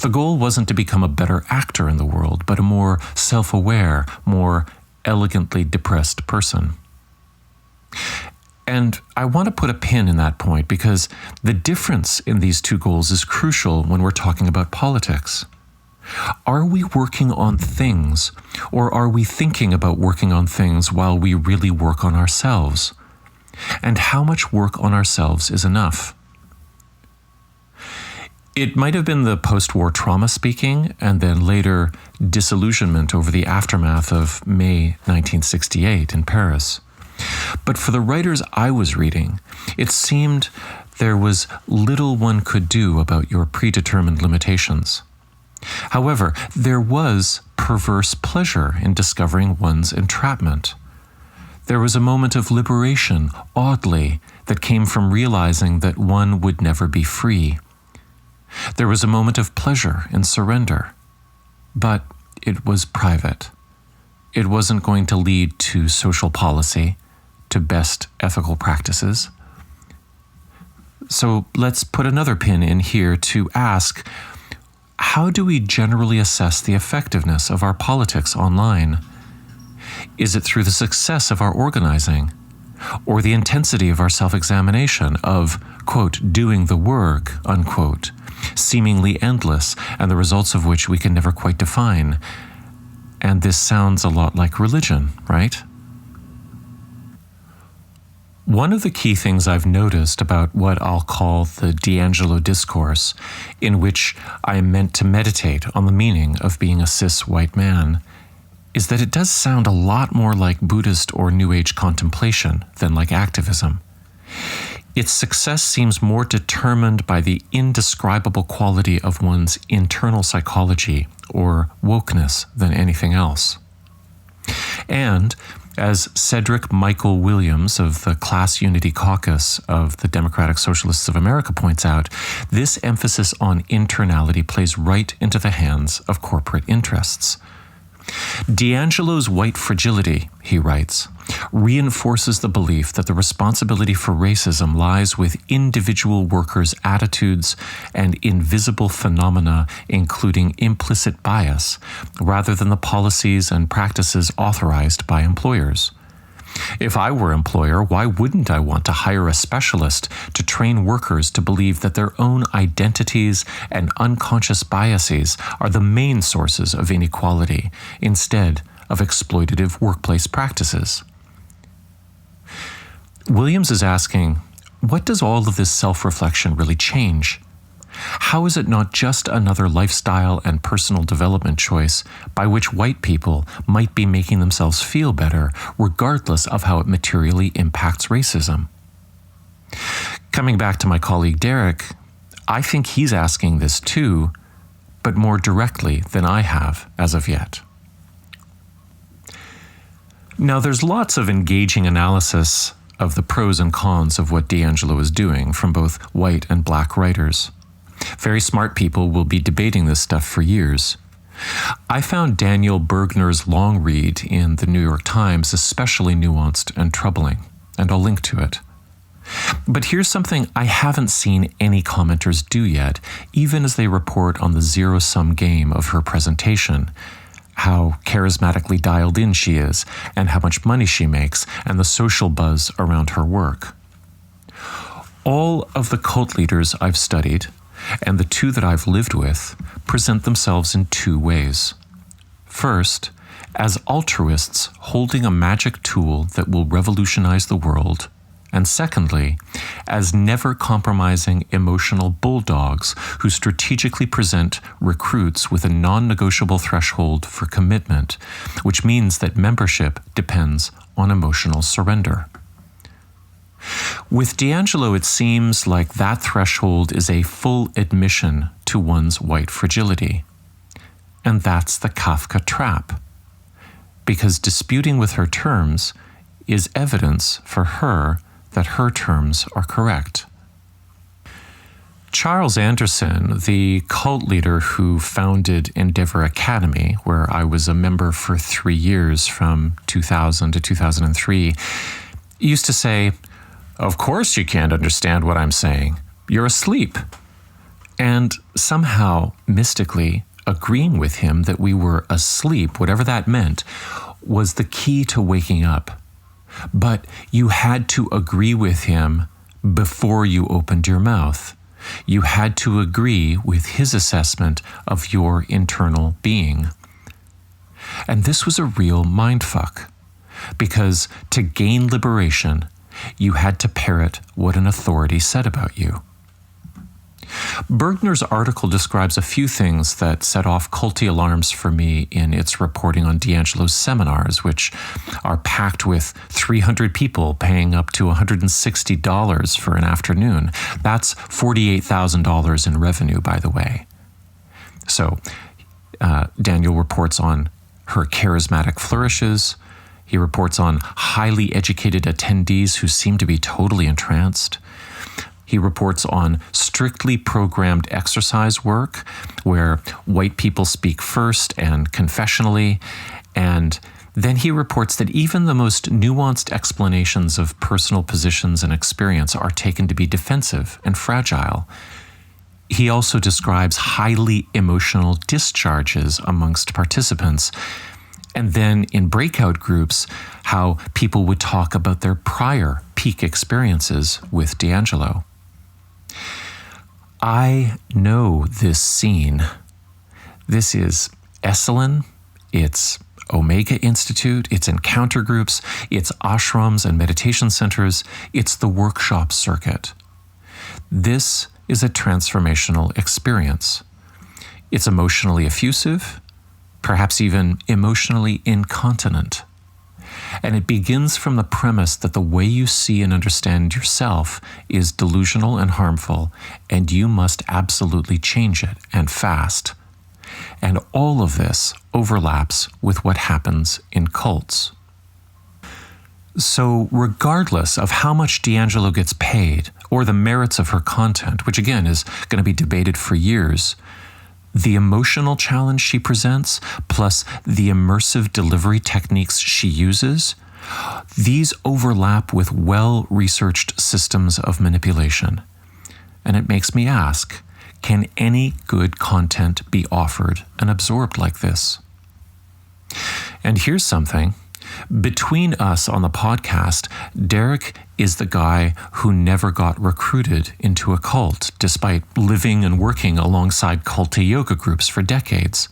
S3: The goal wasn't to become a better actor in the world, but a more self-aware, more elegantly depressed person. And I want to put a pin in that point because the difference in these two goals is crucial when we're talking about politics. Are we working on things, or are we thinking about working on things while we really work on ourselves? And how much work on ourselves is enough? It might have been the post-war trauma speaking, and then later disillusionment over the aftermath of May 1968 in Paris. But for the writers I was reading, it seemed there was little one could do about your predetermined limitations. However, there was perverse pleasure in discovering one's entrapment. There was a moment of liberation, oddly, that came from realizing that one would never be free. There was a moment of pleasure in surrender, but it was private. It wasn't going to lead to social policy, to best ethical practices. So let's put another pin in here to ask, how do we generally assess the effectiveness of our politics online? Is it through the success of our organizing, or the intensity of our self-examination of, quote, doing the work, unquote, seemingly endless, and the results of which we can never quite define? And this sounds a lot like religion, right? One of the key things I've noticed about what I'll call the D'Angelo discourse, in which I am meant to meditate on the meaning of being a cis white man, is that it does sound a lot more like Buddhist or New Age contemplation than like activism. Its success seems more determined by the indescribable quality of one's internal psychology or wokeness than anything else. And as Cedric Michael Williams of the Class Unity Caucus of the Democratic Socialists of America points out, this emphasis on internality plays right into the hands of corporate interests. D'Angelo's white fragility, he writes, reinforces the belief that the responsibility for racism lies with individual workers' attitudes and invisible phenomena, including implicit bias, rather than the policies and practices authorized by employers. If I were employer, why wouldn't I want to hire a specialist to train workers to believe that their own identities and unconscious biases are the main sources of inequality, instead of exploitative workplace practices? Williams is asking, what does all of this self-reflection really change? How is it not just another lifestyle and personal development choice by which white people might be making themselves feel better, regardless of how it materially impacts racism? Coming back to my colleague Derek, I think he's asking this too, but more directly than I have as of yet. Now, there's lots of engaging analysis of the pros and cons of what D'Angelo is doing from both white and black writers. Very smart people will be debating this stuff for years. I found Daniel Bergner's long read in the New York Times especially nuanced and troubling, and I'll link to it. But here's something I haven't seen any commenters do yet, even as they report on the zero-sum game of her presentation, how charismatically dialed in she is, and how much money she makes, and the social buzz around her work. All of the cult leaders I've studied, and the two that I've lived with, present themselves in two ways. First, as altruists holding a magic tool that will revolutionize the world, and secondly, as never compromising emotional bulldogs who strategically present recruits with a non-negotiable threshold for commitment, which means that membership depends on emotional surrender. With D'Angelo, it seems like that threshold is a full admission to one's white fragility. And that's the Kafka trap. Because disputing with her terms is evidence for her that her terms are correct. Charles Anderson, the cult leader who founded Endeavor Academy, where I was a member for 3 years from 2000 to 2003, used to say, "Of course you can't understand what I'm saying. You're asleep." And somehow, mystically, agreeing with him that we were asleep, whatever that meant, was the key to waking up. But you had to agree with him before you opened your mouth. You had to agree with his assessment of your internal being. And this was a real mindfuck, because to gain liberation, you had to parrot what an authority said about you. Bergner's article describes a few things that set off culty alarms for me in its reporting on D'Angelo's seminars, which are packed with 300 people paying up to $160 for an afternoon. That's $48,000 in revenue, by the way. So Daniel reports on her charismatic flourishes. He reports on highly educated attendees who seem to be totally entranced. He reports on strictly programmed exercise work where white people speak first and confessionally. And then he reports that even the most nuanced explanations of personal positions and experience are taken to be defensive and fragile. He also describes highly emotional discharges amongst participants. And then in breakout groups, how people would talk about their prior peak experiences with D'Angelo. I know this scene. This is Esalen, it's Omega Institute, it's encounter groups, it's ashrams and meditation centers, it's the workshop circuit. This is a transformational experience. It's emotionally effusive, perhaps even emotionally incontinent. And it begins from the premise that the way you see and understand yourself is delusional and harmful, and you must absolutely change it, and fast. And all of this overlaps with what happens in cults. So regardless of how much D'Angelo gets paid, or the merits of her content, which again is going to be debated for years, the emotional challenge she presents, plus the immersive delivery techniques she uses, these overlap with well-researched systems of manipulation. And it makes me ask, can any good content be offered and absorbed like this? And here's something. Between us on the podcast, Derek is the guy who never got recruited into a cult, despite living and working alongside culty yoga groups for decades.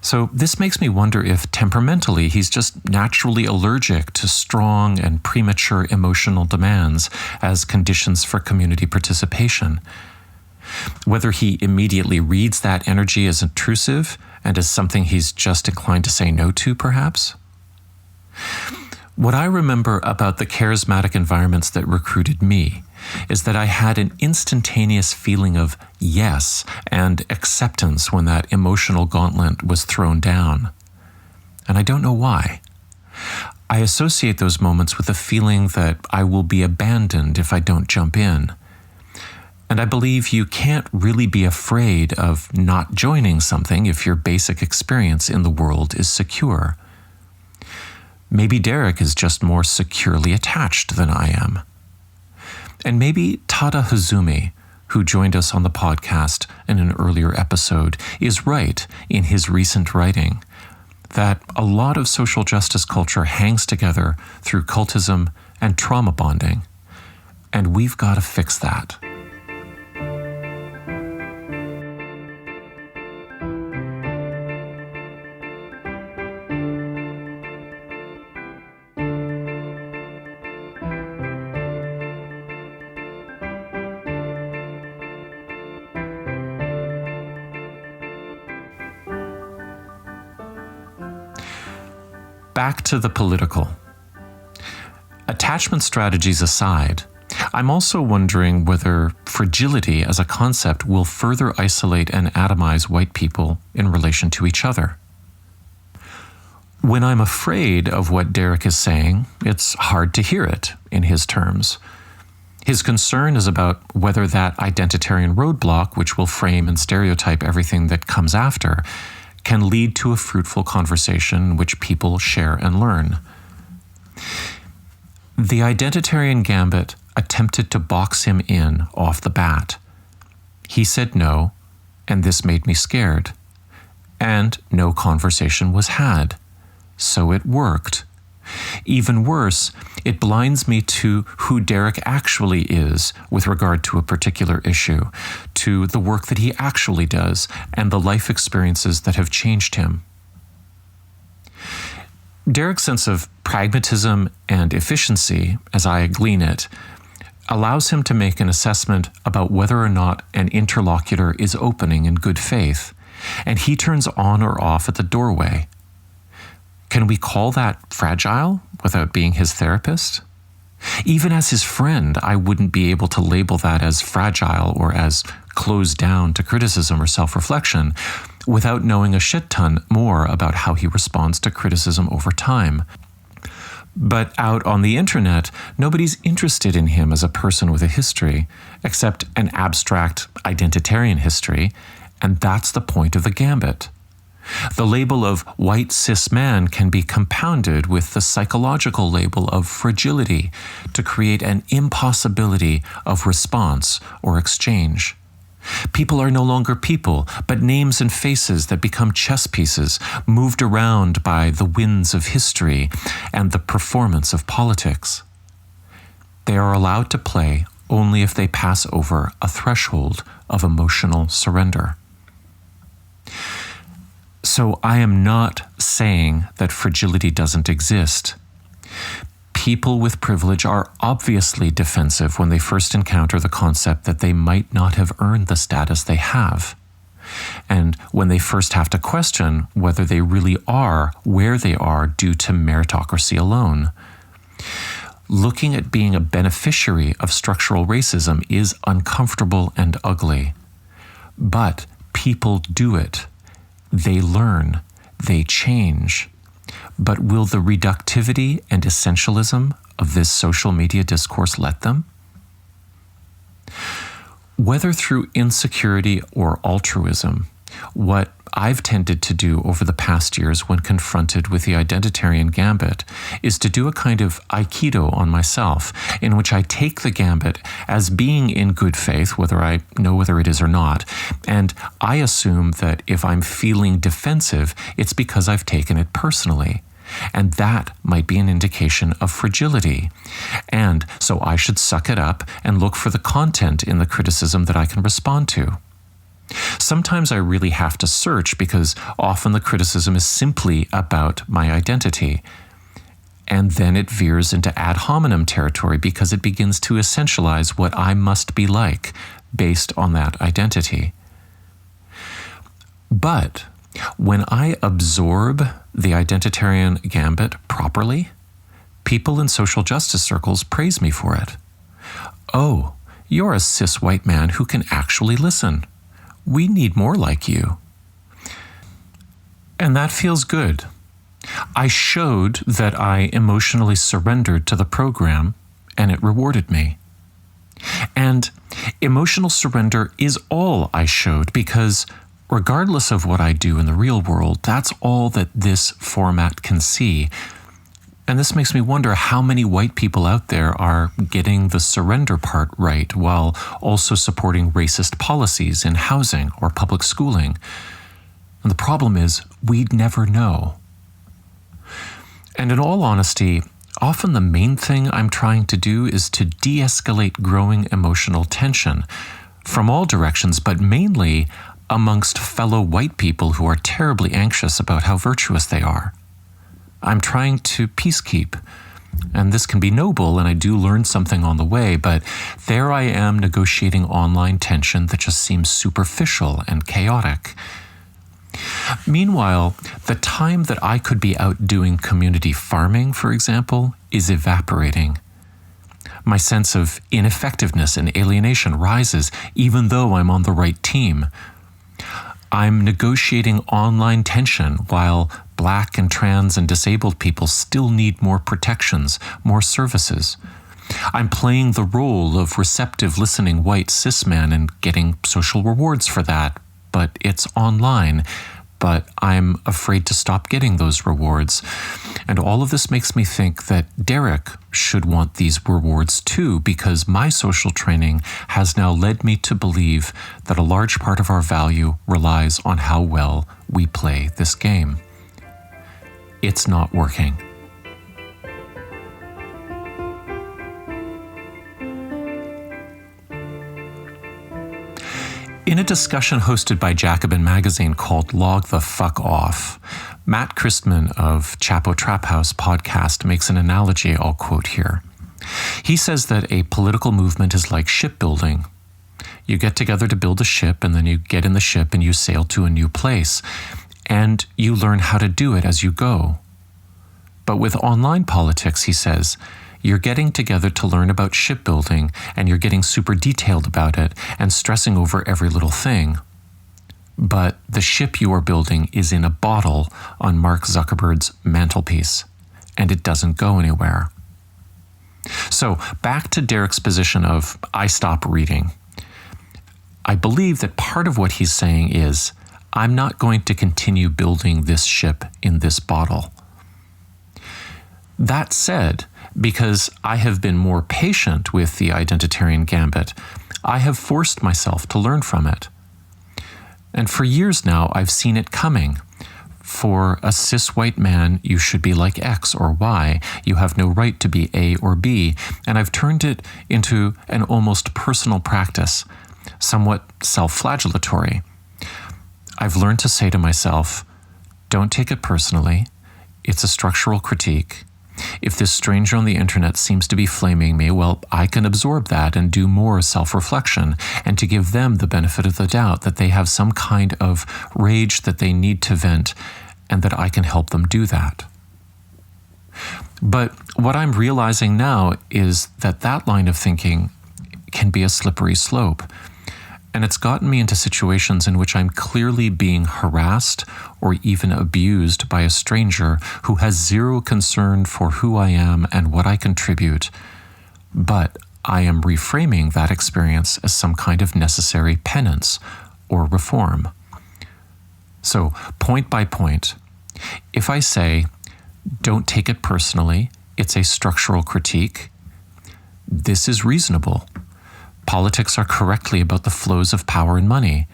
S3: So this makes me wonder if temperamentally he's just naturally allergic to strong and premature emotional demands as conditions for community participation. Whether he immediately reads that energy as intrusive and as something he's just inclined to say no to, perhaps. What I remember about the charismatic environments that recruited me is that I had an instantaneous feeling of yes and acceptance when that emotional gauntlet was thrown down. And I don't know why. I associate those moments with a feeling that I will be abandoned if I don't jump in. And I believe you can't really be afraid of not joining something if your basic experience in the world is secure. Maybe Derek is just more securely attached than I am. And maybe Tada Hazumi, who joined us on the podcast in an earlier episode, is right in his recent writing that a lot of social justice culture hangs together through cultism and trauma bonding. And we've got to fix that. Back to the political. Attachment strategies aside, I'm also wondering whether fragility as a concept will further isolate and atomize white people in relation to each other. When I'm afraid of what Derek is saying, it's hard to hear it in his terms. His concern is about whether that identitarian roadblock, which will frame and stereotype everything that comes after, can lead to a fruitful conversation in which people share and learn. The identitarian gambit attempted to box him in off the bat. He said no, and this made me scared. And no conversation was had. So it worked. Even worse, it blinds me to who Derek actually is with regard to a particular issue, to the work that he actually does, and the life experiences that have changed him. Derek's sense of pragmatism and efficiency, as I glean it, allows him to make an assessment about whether or not an interlocutor is opening in good faith, and he turns on or off at the doorway. Can we call that fragile without being his therapist? Even as his friend, I wouldn't be able to label that as fragile or as closed down to criticism or self-reflection without knowing a shit ton more about how he responds to criticism over time. But out on the internet, nobody's interested in him as a person with a history, except an abstract identitarian history, and that's the point of the gambit. The label of white cis man can be compounded with the psychological label of fragility to create an impossibility of response or exchange. People are no longer people, but names and faces that become chess pieces, moved around by the winds of history and the performance of politics. They are allowed to play only if they pass over a threshold of emotional surrender. So I am not saying that fragility doesn't exist. People with privilege are obviously defensive when they first encounter the concept that they might not have earned the status they have. And when they first have to question whether they really are where they are due to meritocracy alone. Looking at being a beneficiary of structural racism is uncomfortable and ugly. But people do it. They learn, they change. But will the reductivity and essentialism of this social media discourse let them? Whether through insecurity or altruism, what I've tended to do over the past years when confronted with the identitarian gambit is to do a kind of aikido on myself, in which I take the gambit as being in good faith, whether I know whether it is or not, and I assume that if I'm feeling defensive, it's because I've taken it personally. And that might be an indication of fragility. And so I should suck it up and look for the content in the criticism that I can respond to. Sometimes I really have to search because often the criticism is simply about my identity. And then it veers into ad hominem territory because it begins to essentialize what I must be like based on that identity. But when I absorb the identitarian gambit properly, people in social justice circles praise me for it. Oh, you're a cis white man who can actually listen. We need more like you. And that feels good. I showed that I emotionally surrendered to the program, and it rewarded me. And emotional surrender is all I showed because regardless of what I do in the real world, that's all that this format can see. And this makes me wonder how many white people out there are getting the surrender part right while also supporting racist policies in housing or public schooling. And the problem is, we'd never know. And in all honesty, often the main thing I'm trying to do is to de-escalate growing emotional tension from all directions, but mainly amongst fellow white people who are terribly anxious about how virtuous they are. I'm trying to peacekeep, and this can be noble, and I do learn something on the way, but there I am negotiating online tension that just seems superficial and chaotic. Meanwhile, the time that I could be out doing community farming, for example, is evaporating. My sense of ineffectiveness and alienation rises even though I'm on the right team. I'm negotiating online tension while Black and trans and disabled people still need more protections, more services. I'm playing the role of receptive listening white cis man and getting social rewards for that, but it's online. But I'm afraid to stop getting those rewards. And all of this makes me think that Derek should want these rewards too, because my social training has now led me to believe that a large part of our value relies on how well we play this game. It's not working. a discussion hosted by Jacobin Magazine called Log the Fuck Off, Matt Christman of Chapo Trap House podcast makes an analogy I'll quote here. He says that a political movement is like shipbuilding. You get together to build a ship, and then you get in the ship and you sail to a new place, and you learn how to do it as you go. But with online politics, he says, you're getting together to learn about shipbuilding, and you're getting super detailed about it and stressing over every little thing. But the ship you are building is in a bottle on Mark Zuckerberg's mantelpiece, and it doesn't go anywhere. So back to Derek's position of, I stop reading. I believe that part of what he's saying is, I'm not going to continue building this ship in this bottle. That said, because I have been more patient with the identitarian gambit, I have forced myself to learn from it. And for years now, I've seen it coming. For a cis white man, you should be like X or Y. You have no right to be A or B. And I've turned it into an almost personal practice, somewhat self-flagellatory. I've learned to say to myself, don't take it personally. It's a structural critique. If this stranger on the internet seems to be flaming me, well, I can absorb that and do more self-reflection, and to give them the benefit of the doubt that they have some kind of rage that they need to vent, and that I can help them do that. But what I'm realizing now is that that line of thinking can be a slippery slope. And it's gotten me into situations in which I'm clearly being harassed or even abused by a stranger who has zero concern for who I am and what I contribute. But I am reframing that experience as some kind of necessary penance or reform. So, point by point, if I say, don't take it personally, it's a structural critique, this is reasonable. Politics are correctly about the flows of power and money.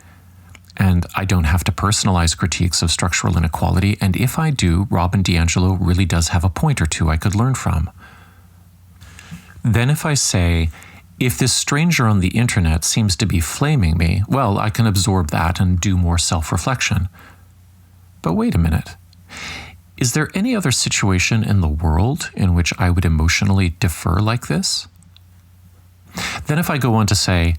S3: And I don't have to personalize critiques of structural inequality. And if I do, Robin DiAngelo really does have a point or two I could learn from. Then if I say, if this stranger on the internet seems to be flaming me, well, I can absorb that and do more self-reflection. But wait a minute. Is there any other situation in the world in which I would emotionally defer like this? Then if I go on to say,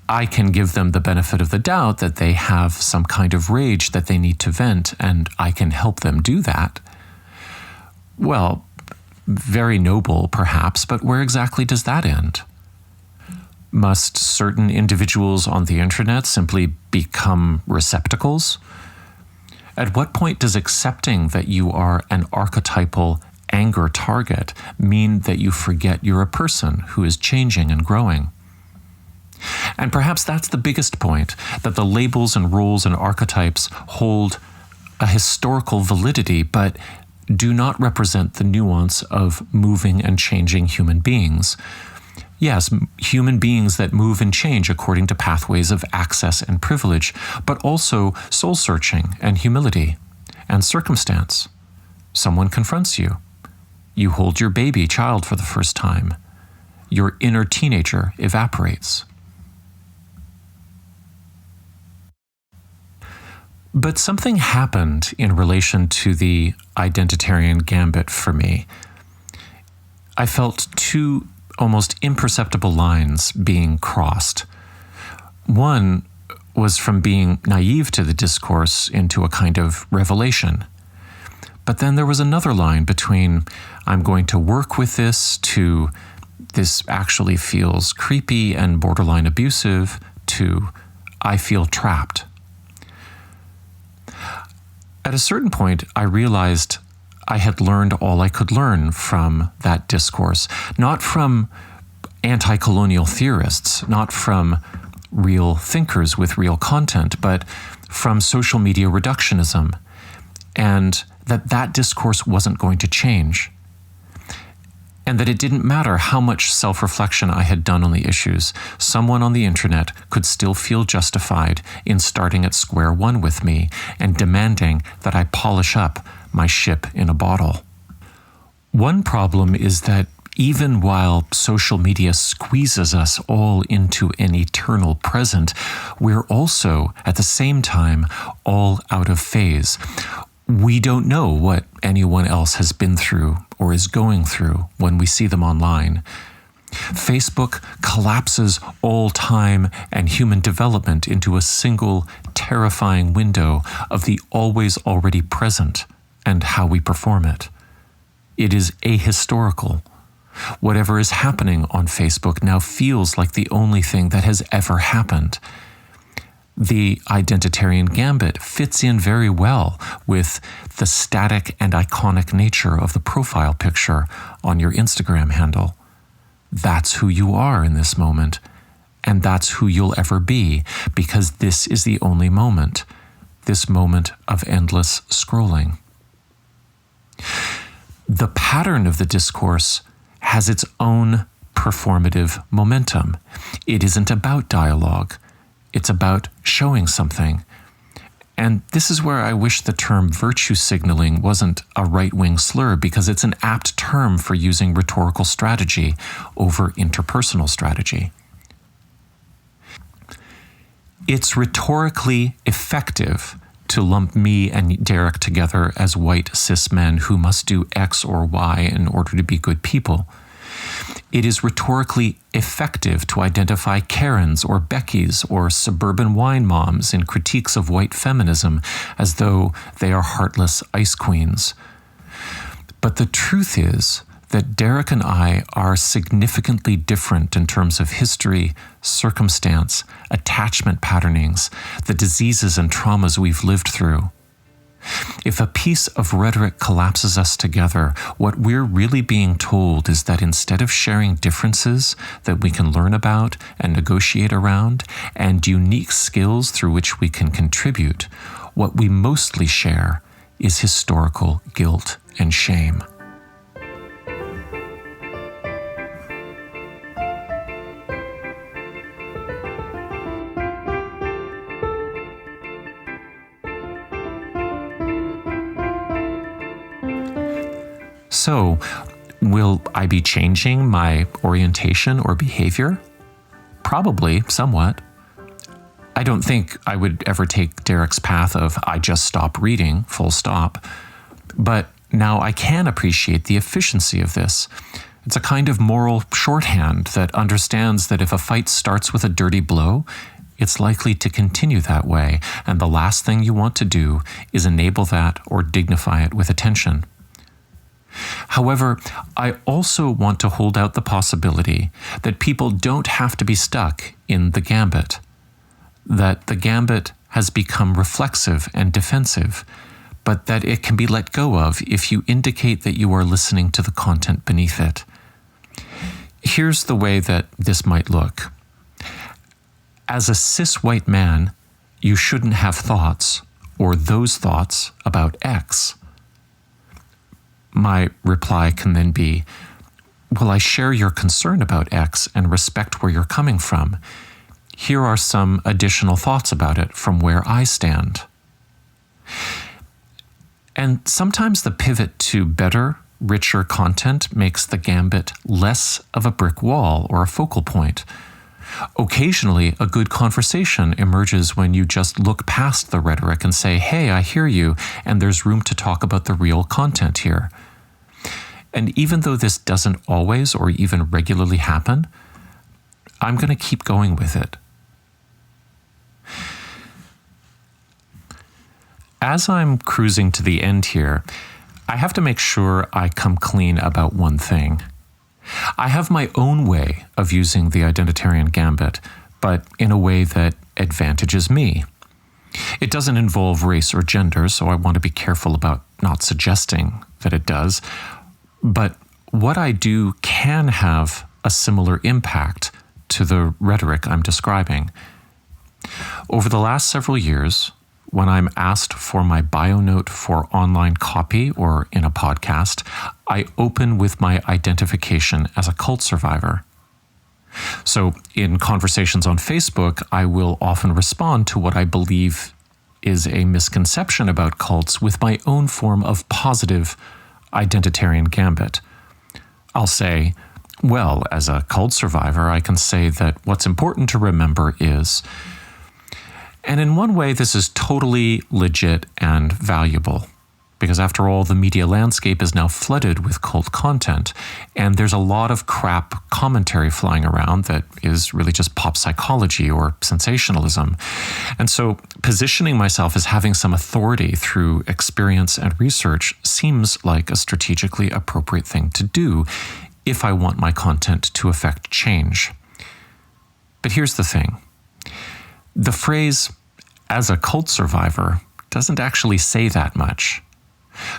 S3: I can give them the benefit of the doubt that they have some kind of rage that they need to vent, and I can help them do that. Well, very noble perhaps, but where exactly does that end? Must certain individuals on the internet simply become receptacles? At what point does accepting that you are an archetypal anger target mean that you forget you're a person who is changing and growing? And perhaps that's the biggest point, that the labels and roles and archetypes hold a historical validity, but do not represent the nuance of moving and changing human beings. Yes, human beings that move and change according to pathways of access and privilege, but also soul-searching and humility and circumstance. Someone confronts you. You hold your baby child for the first time. Your inner teenager evaporates. But something happened in relation to the identitarian gambit for me. I felt two almost imperceptible lines being crossed. One was from being naive to the discourse into a kind of revelation. But then there was another line between I'm going to work with this to this actually feels creepy and borderline abusive to I feel trapped. At a certain point, I realized I had learned all I could learn from that discourse, not from anti-colonial theorists, not from real thinkers with real content, but from social media reductionism, and that discourse wasn't going to change, and that it didn't matter how much self-reflection I had done on the issues. Someone on the internet could still feel justified in starting at square one with me and demanding that I polish up my ship in a bottle. One problem is that Even while social media squeezes us all into an eternal present, we're also, at the same time, all out of phase. We don't know what anyone else has been through or is going through when we see them online. Facebook collapses all time and human development into a single terrifying window of the always already present and how we perform it. It is ahistorical. Whatever is happening on Facebook now feels like the only thing that has ever happened. The identitarian gambit fits in very well with the static and iconic nature of the profile picture on your Instagram handle. That's who you are in this moment, and that's who you'll ever be, because this is the only moment, this moment of endless scrolling. The pattern of the discourse has its own performative momentum. It isn't about dialogue. It's about showing something. And this is where I wish the term virtue signaling wasn't a right-wing slur, because it's an apt term for using rhetorical strategy over interpersonal strategy. It's rhetorically effective to lump me and Derek together as white cis men who must do X or Y in order to be good people. It is rhetorically effective to identify Karens or Beckys or suburban wine moms in critiques of white feminism as though they are heartless ice queens. But the truth is that Derek and I are significantly different in terms of history, circumstance, attachment patternings, the diseases and traumas we've lived through. If a piece of rhetoric collapses us together, what we're really being told is that instead of sharing differences that we can learn about and negotiate around, and unique skills through which we can contribute, what we mostly share is historical guilt and shame. So, will I be changing my orientation or behavior? Probably, somewhat. I don't think I would ever take Derek's path of I just stop reading, full stop. But now I can appreciate the efficiency of this. It's a kind of moral shorthand that understands that if a fight starts with a dirty blow, it's likely to continue that way, and the last thing you want to do is enable that or dignify it with attention. However, I also want to hold out the possibility that people don't have to be stuck in the gambit, that the gambit has become reflexive and defensive, but that it can be let go of if you indicate that you are listening to the content beneath it. Here's the way that this might look. As a cis white man, you shouldn't have thoughts, or those thoughts, about X. My reply can then be, well, I share your concern about X and respect where you're coming from. Here are some additional thoughts about it from where I stand. And sometimes the pivot to better, richer content makes the gambit less of a brick wall or a focal point. Occasionally, a good conversation emerges when you just look past the rhetoric and say, hey, I hear you, and there's room to talk about the real content here. And even though this doesn't always or even regularly happen, I'm going to keep going with it. As I'm cruising to the end here, I have to make sure I come clean about one thing. I have my own way of using the identitarian gambit, but in a way that advantages me. It doesn't involve race or gender, so I want to be careful about not suggesting that it does. But what I do can have a similar impact to the rhetoric I'm describing. Over the last several years, when I'm asked for my bio note for online copy or in a podcast, I open with my identification as a cult survivor. So in conversations on Facebook, I will often respond to what I believe is a misconception about cults with my own form of positive identitarian gambit. I'll say, well, as a cult survivor, I can say that what's important to remember is, and in one way, this is totally legit and valuable, because after all, the media landscape is now flooded with cult content, and there's a lot of crap commentary flying around that is really just pop psychology or sensationalism. And so positioning myself as having some authority through experience and research seems like a strategically appropriate thing to do if I want my content to affect change. But here's the thing. The phrase, as a cult survivor, doesn't actually say that much.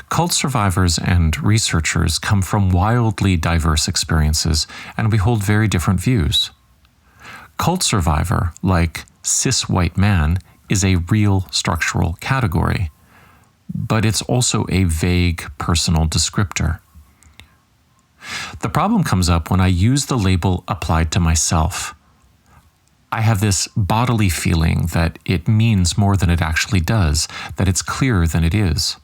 S3: Cult survivors and researchers come from wildly diverse experiences, and we hold very different views. Cult survivor, like cis white man, is a real structural category, but it's also a vague personal descriptor. The problem comes up when I use the label applied to myself. I have this bodily feeling that it means more than it actually does, that it's clearer than it is.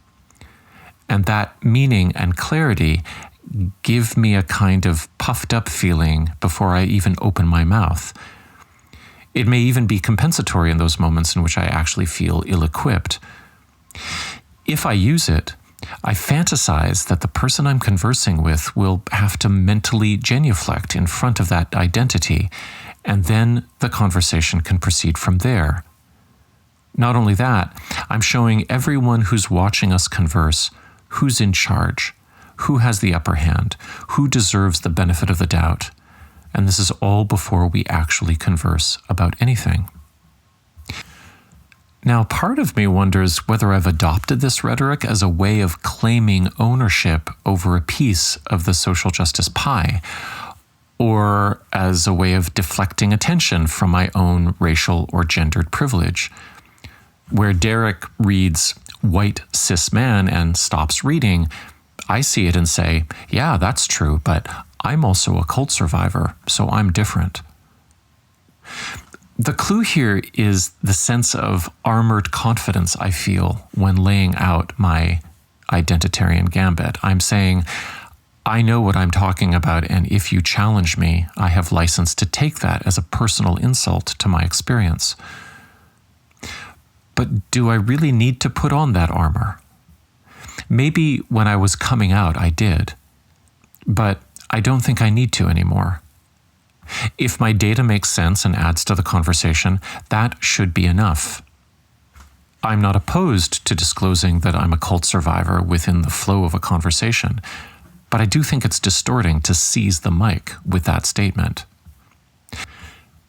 S3: And that meaning and clarity give me a kind of puffed up feeling before I even open my mouth. It may even be compensatory in those moments in which I actually feel ill-equipped. If I use it, I fantasize that the person I'm conversing with will have to mentally genuflect in front of that identity, and then the conversation can proceed from there. Not only that, I'm showing everyone who's watching us converse who's in charge, who has the upper hand, who deserves the benefit of the doubt. And this is all before we actually converse about anything. Now, part of me wonders whether I've adopted this rhetoric as a way of claiming ownership over a piece of the social justice pie, or as a way of deflecting attention from my own racial or gendered privilege. Where Derek reads white cis man and stops reading, I see it and say, yeah, that's true, but I'm also a cult survivor, so I'm different. The clue here is the sense of armored confidence I feel when laying out my identitarian gambit. I'm saying, I know what I'm talking about, and if you challenge me, I have license to take that as a personal insult to my experience. But do I really need to put on that armor? Maybe when I was coming out, I did, but I don't think I need to anymore. If my data makes sense and adds to the conversation, that should be enough. I'm not opposed to disclosing that I'm a cult survivor within the flow of a conversation, but I do think it's distorting to seize the mic with that statement.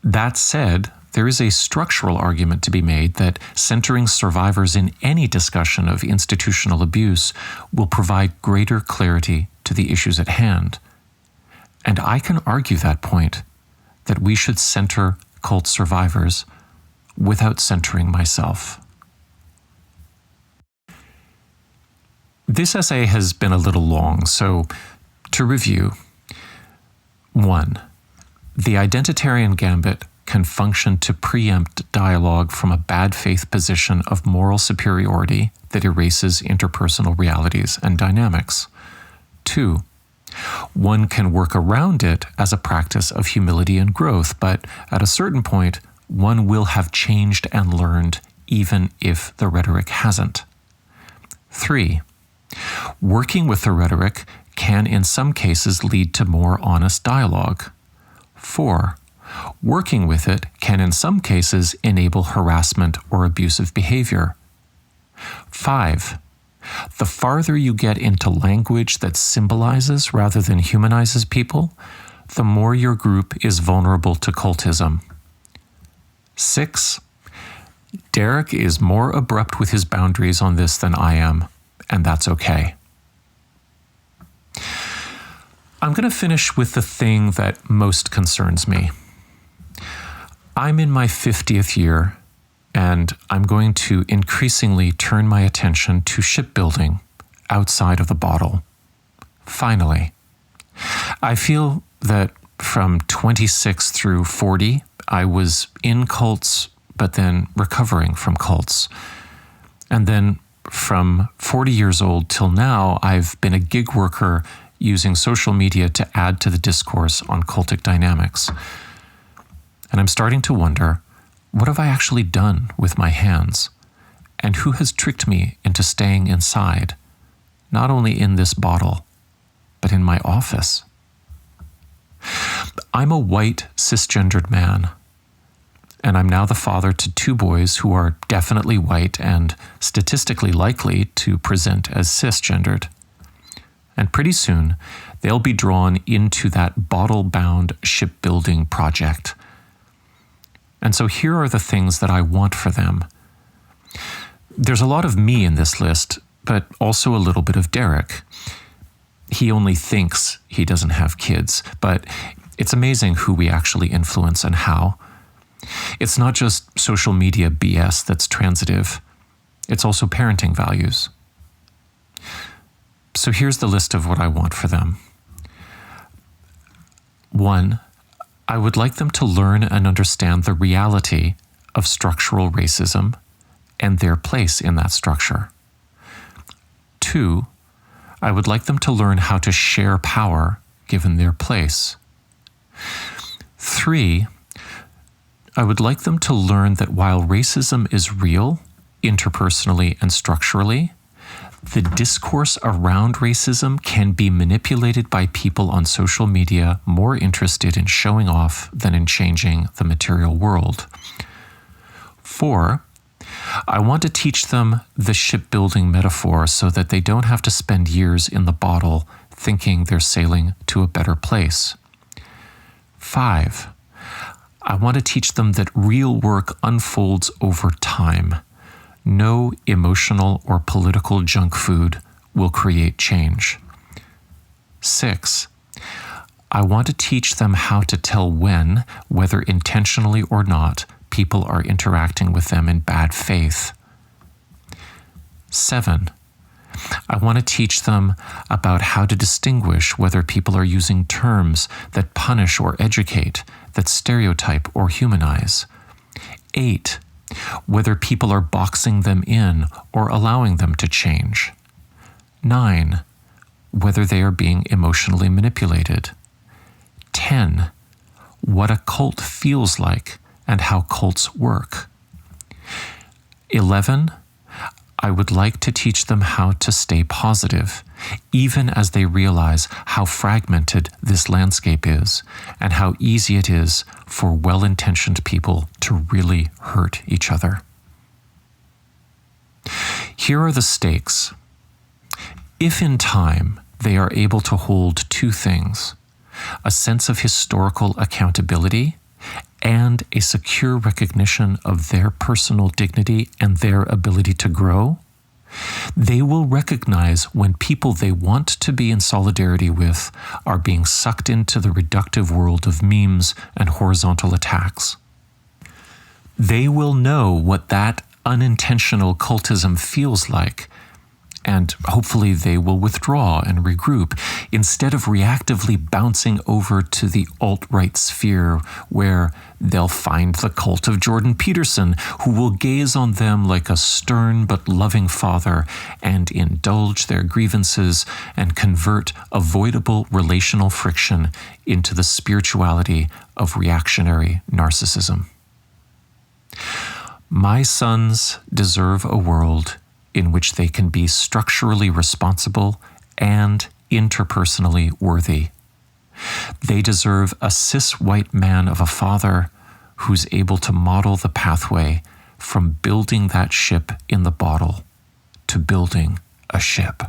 S3: That said, there is a structural argument to be made that centering survivors in any discussion of institutional abuse will provide greater clarity to the issues at hand. And I can argue that point, that we should center cult survivors without centering myself. This essay has been a little long, so to review. 1. The identitarian gambit can function to preempt dialogue from a bad faith position of moral superiority that erases interpersonal realities and dynamics. 2. One can work around it as a practice of humility and growth, but at a certain point, one will have changed and learned, even if the rhetoric hasn't. 3. Working with the rhetoric can in some cases lead to more honest dialogue. 4. Working with it can in some cases enable harassment or abusive behavior. 5. The farther you get into language that symbolizes rather than humanizes people, the more your group is vulnerable to cultism. 6. Derek is more abrupt with his boundaries on this than I am, and that's okay. I'm going to finish with the thing that most concerns me. I'm in my 50th year, and I'm going to increasingly turn my attention to shipbuilding outside of the bottle. Finally, I feel that from 26 through 40, I was in cults, but then recovering from cults. And then from 40 years old till now, I've been a gig worker using social media to add to the discourse on cultic dynamics. And I'm starting to wonder, what have I actually done with my hands? And who has tricked me into staying inside, not only in this bottle, but in my office? I'm a white, cisgendered man, and I'm now the father to 2 boys who are definitely white and statistically likely to present as cisgendered. And pretty soon, they'll be drawn into that bottle-bound shipbuilding project. And so here are the things that I want for them. There's a lot of me in this list, but also a little bit of Derek. He only thinks he doesn't have kids, but it's amazing who we actually influence and how. It's not just social media BS that's transitive. It's also parenting values. So here's the list of what I want for them. 1, I would like them to learn and understand the reality of structural racism and their place in that structure. 2, I would like them to learn how to share power given their place. 3, I would like them to learn that while racism is real, interpersonally and structurally, the discourse around racism can be manipulated by people on social media more interested in showing off than in changing the material world. 4, I want to teach them the shipbuilding metaphor so that they don't have to spend years in the bottle thinking they're sailing to a better place. 5, I want to teach them that real work unfolds over time. No emotional or political junk food will create change. 6, I want to teach them how to tell when, whether intentionally or not, people are interacting with them in bad faith. 7, I want to teach them about how to distinguish whether people are using terms that punish or educate, that stereotype or humanize. 8, whether people are boxing them in or allowing them to change. 9, whether they are being emotionally manipulated. 10, what a cult feels like and how cults work. 11, I would like to teach them how to stay positive, even as they realize how fragmented this landscape is and how easy it is for well-intentioned people to really hurt each other. Here are the stakes. If in time they are able to hold 2 things, a sense of historical accountability and a secure recognition of their personal dignity and their ability to grow, they will recognize when people they want to be in solidarity with are being sucked into the reductive world of memes and horizontal attacks. They will know what that unintentional cultism feels like, and hopefully they will withdraw and regroup instead of reactively bouncing over to the alt-right sphere where they'll find the cult of Jordan Peterson, who will gaze on them like a stern but loving father and indulge their grievances and convert avoidable relational friction into the spirituality of reactionary narcissism. My sons deserve a world in which they can be structurally responsible and interpersonally worthy. They deserve a cis white man of a father who's able to model the pathway from building that ship in the bottle to building a ship.